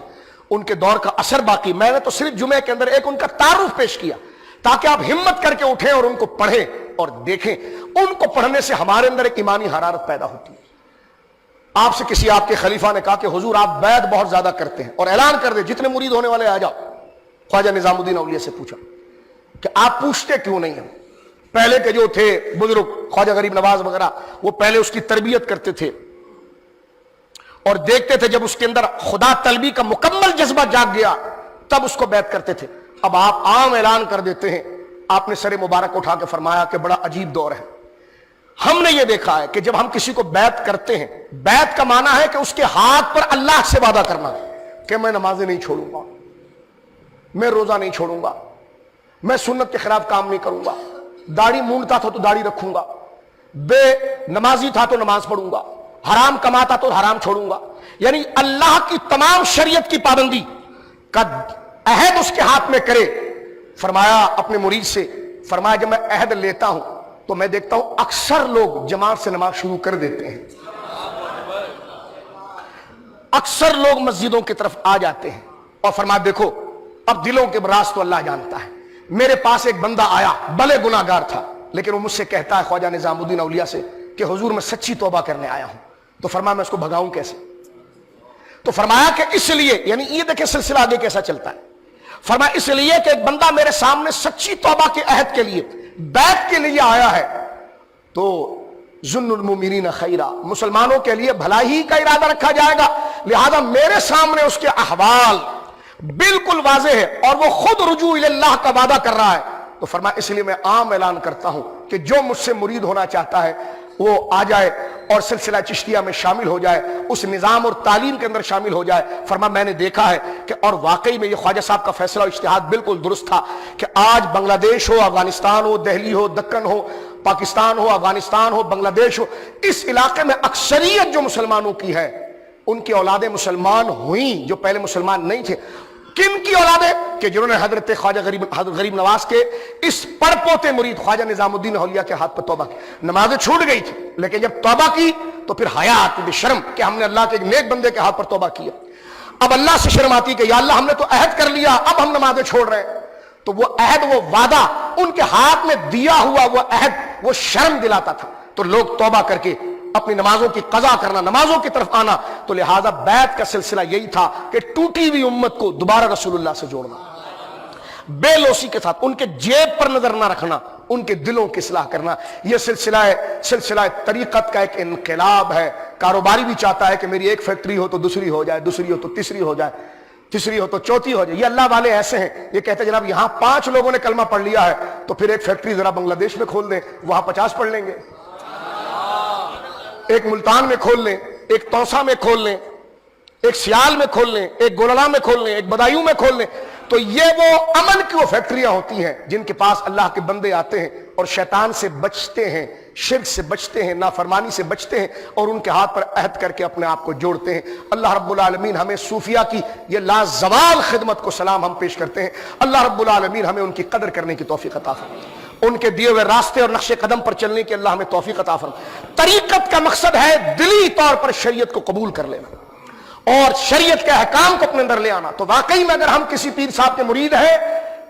ان کے دور کا اثر باقی۔ میں نے تو صرف جمعے کے اندر ایک ان کا تعارف پیش کیا تاکہ آپ ہمت کر کے اٹھیں اور ان کو پڑھیں اور دیکھیں۔ ان کو پڑھنے سے ہمارے اندر ایک ایمانی حرارت پیدا ہوتی ہے۔ آپ سے کسی آپ کے خلیفہ نے کہا کہ حضور آپ بیعت بہت زیادہ کرتے ہیں اور اعلان کر دیں جتنے مرید ہونے والے آ جاؤ۔ خواجہ نظام الدین اولیاء سے پوچھا کہ آپ پوچھتے کیوں نہیں ہیں؟ پہلے کے جو تھے بزرگ خواجہ غریب نواز وغیرہ، وہ پہلے اس کی تربیت کرتے تھے اور دیکھتے تھے، جب اس کے اندر خدا طلبی کا مکمل جذبہ جاگ گیا تب اس کو بیعت کرتے تھے۔ اب آپ عام اعلان کر دیتے ہیں۔ آپ نے سر مبارک اٹھا کے فرمایا کہ بڑا عجیب دور ہے، ہم نے یہ دیکھا ہے کہ جب ہم کسی کو بیعت کرتے ہیں، بیعت کا معنی ہے کہ اس کے ہاتھ پر اللہ سے وعدہ کرنا کہ میں نمازیں نہیں چھوڑوں گا، میں روزہ نہیں چھوڑوں گا، میں سنت کے خلاف کام نہیں کروں گا، داڑھی مونڈتا تھا تو داڑھی رکھوں گا، بے نمازی تھا تو نماز پڑھوں گا، حرام کماتا تو حرام چھوڑوں گا۔ یعنی اللہ کی تمام شریعت کی پابندی کا عہد اس کے ہاتھ میں کرے۔ فرمایا اپنے مرید سے، فرمایا جب میں عہد لیتا ہوں تو میں دیکھتا ہوں اکثر لوگ جماعت سے نماز شروع کر دیتے ہیں، اکثر لوگ مسجدوں کی طرف آ جاتے ہیں، اور فرمایا دیکھو اب دلوں کے راز تو اللہ جانتا ہے۔ میرے پاس ایک بندہ آیا، بھلے گناہ گار تھا، لیکن وہ مجھ سے کہتا ہے خواجہ نظام الدین اولیاء سے کہ حضور میں سچی توبہ کرنے آیا ہوں۔ تو فرمایا میں اس کو بھگاؤں کیسے؟ تو فرمایا کہ اس لیے، یعنی یہ دیکھیں سلسلہ آگے کیسا چلتا ہے۔ فرمایا اس لیے کہ ایک بندہ میرے سامنے سچی توبہ کے عہد کے لیے، بیعت کے لیے آیا ہے، تو ظن المؤمنین خیرا، مسلمانوں کے لیے بھلائی کا ارادہ رکھا جائے گا، لہذا میرے سامنے اس کے احوال بالکل واضح ہے اور وہ خود رجوع اللہ کا وعدہ کر رہا ہے۔ تو فرمایا اس لیے میں عام اعلان کرتا ہوں کہ جو مجھ سے مرید ہونا چاہتا ہے وہ آ جائے اور سلسلہ چشتیہ میں شامل ہو جائے، اس نظام اور تعلیم کے اندر شامل ہو جائے۔ فرمایا میں نے دیکھا ہے کہ، اور واقعی میں یہ خواجہ صاحب کا فیصلہ و اجتہاد بالکل درست تھا، کہ آج بنگلہ دیش ہو، افغانستان ہو، دہلی ہو، دکن ہو، پاکستان ہو، افغانستان ہو، بنگلہ دیش ہو، اس علاقے میں اکثریت جو مسلمانوں کی ہے ان کی اولادیں مسلمان ہوئیں جو پہلے مسلمان نہیں تھے۔ کن کی اولادیں؟ کہ جنہوں نے حضرت خواجہ غریب نواز کے اس پڑ پوتے مرید خواجہ نظام الدین اولیاء کے ہاتھ پر توبہ کی۔ نمازیں چھوٹ گئی تھی لیکن جب توبہ کی تو پھر حیا آتی، بے شرم کہ ہم نے اللہ کے ایک نیک بندے کے ہاتھ پر توبہ کیا۔ اب اللہ سے شرم آتی کہ یا اللہ ہم نے تو عہد کر لیا، اب ہم نمازیں چھوڑ رہے ہیں۔ تو وہ عہد، وہ وعدہ، ان کے ہاتھ میں دیا ہوا وہ عہد، وہ شرم دلاتا تھا، تو لوگ توبہ کر کے اپنی نمازوں کی قضا کرنا، نمازوں کی طرف آنا۔ تو لہذا بیعت کا سلسلہ یہی تھا کہ ٹوٹی ہوئی امت کو دوبارہ رسول اللہ سے جوڑنا، بے لوسی کے ساتھ، ان کے جیب پر نظر نہ رکھنا، ان کے دلوں کی اصلاح کرنا۔ یہ سلسلہ طریقت کا ایک انقلاب ہے۔ کاروباری بھی چاہتا ہے کہ میری ایک فیکٹری ہو تو دوسری ہو جائے، دوسری ہو تو تیسری ہو جائے، تیسری ہو تو چوتھی ہو جائے. یہ اللہ والے ایسے ہیں, یہ کہتے ہیں جناب یہاں 5 لوگوں نے کلمہ پڑھ لیا ہے تو پھر ایک فیکٹری ذرا بنگلہ دیش میں کھول دیں, وہاں 50 پڑھ لیں گے. ایک ملتان میں کھول لیں, ایک توسا میں کھول لیں, ایک سیال میں کھول لیں, ایک گولڑا میں کھول لیں, ایک بدایوں میں کھول لیں. تو یہ وہ امن کی وہ فیکٹریاں ہوتی ہیں جن کے پاس اللہ کے بندے آتے ہیں اور شیطان سے بچتے ہیں, شرک سے بچتے ہیں, نافرمانی سے بچتے ہیں, اور ان کے ہاتھ پر عہد کر کے اپنے آپ کو جوڑتے ہیں. اللہ رب العالمین ہمیں صوفیہ کی یہ لازوال خدمت کو سلام ہم پیش کرتے ہیں. اللہ رب العالمین ہمیں ان کی قدر کرنے کی توفیق عطا فرمائے, ان کے دیے ہوئے راستے اور نقش قدم پر چلنے کی اللہ ہمیں توفیق عطا فرمائے. طریقت کا مقصد ہے دلی طور پر شریعت کو قبول کر لینا اور شریعت کے احکام کو اپنے اندر لے آنا. تو واقعی میں اگر ہم کسی پیر صاحب کے مرید ہیں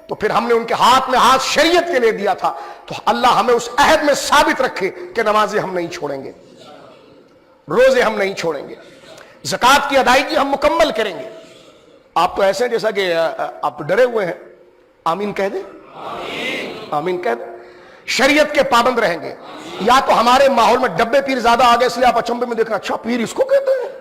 تو پھر ہم نے ان کے ہاتھ میں ہاتھ شریعت کے لے دیا تھا, تو اللہ ہمیں اس عہد میں ثابت رکھے کہ نمازیں ہم نہیں چھوڑیں گے, روزے ہم نہیں چھوڑیں گے, زکوٰۃ کی ادائیگی ہم مکمل کریں گے. آپ تو ایسے ہیں جیسا کہ آپ ڈرے ہوئے ہیں. آمین کہہ دیں, آمین کہہ دیں. شریعت کے پابند رہیں گے. یا تو ہمارے ماحول میں ڈبے پیر زیادہ آ گئے اس لیے آپ اچنبے میں دیکھ رہے ہیں, اچھا پیر اس کو کہتے ہیں,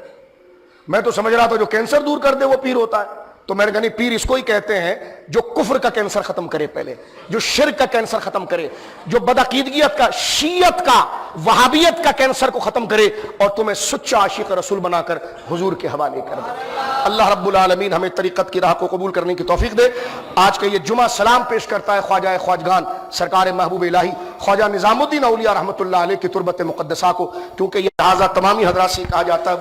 میں تو سمجھ رہا تھا جو کینسر دور کر دے وہ پیر ہوتا ہے. تو میں نے کہا نہیں, پیر اس کو ہی کہتے ہیں جو کفر کا کینسر ختم کرے, پہلے جو شرک کا کینسر ختم کرے, جو بدعقیدگیت کا, شیعت کا, وہابیت کا کینسر کو ختم کرے اور تمہیں سچا عاشق رسول بنا کر حضور کے حوالے کر دے. اللہ رب العالمین ہمیں طریقت کی راہ کو قبول کرنے کی توفیق دے. آج کا یہ جمعہ سلام پیش کرتا ہے خواجہ خواجگان سرکار محبوب الہی خواجہ نظام الدین اولیاء رحمۃ اللہ علیہ کی تربت مقدسہ کو, کیونکہ یہ لہٰذا تمامی حضرات سے کہا جاتا ہے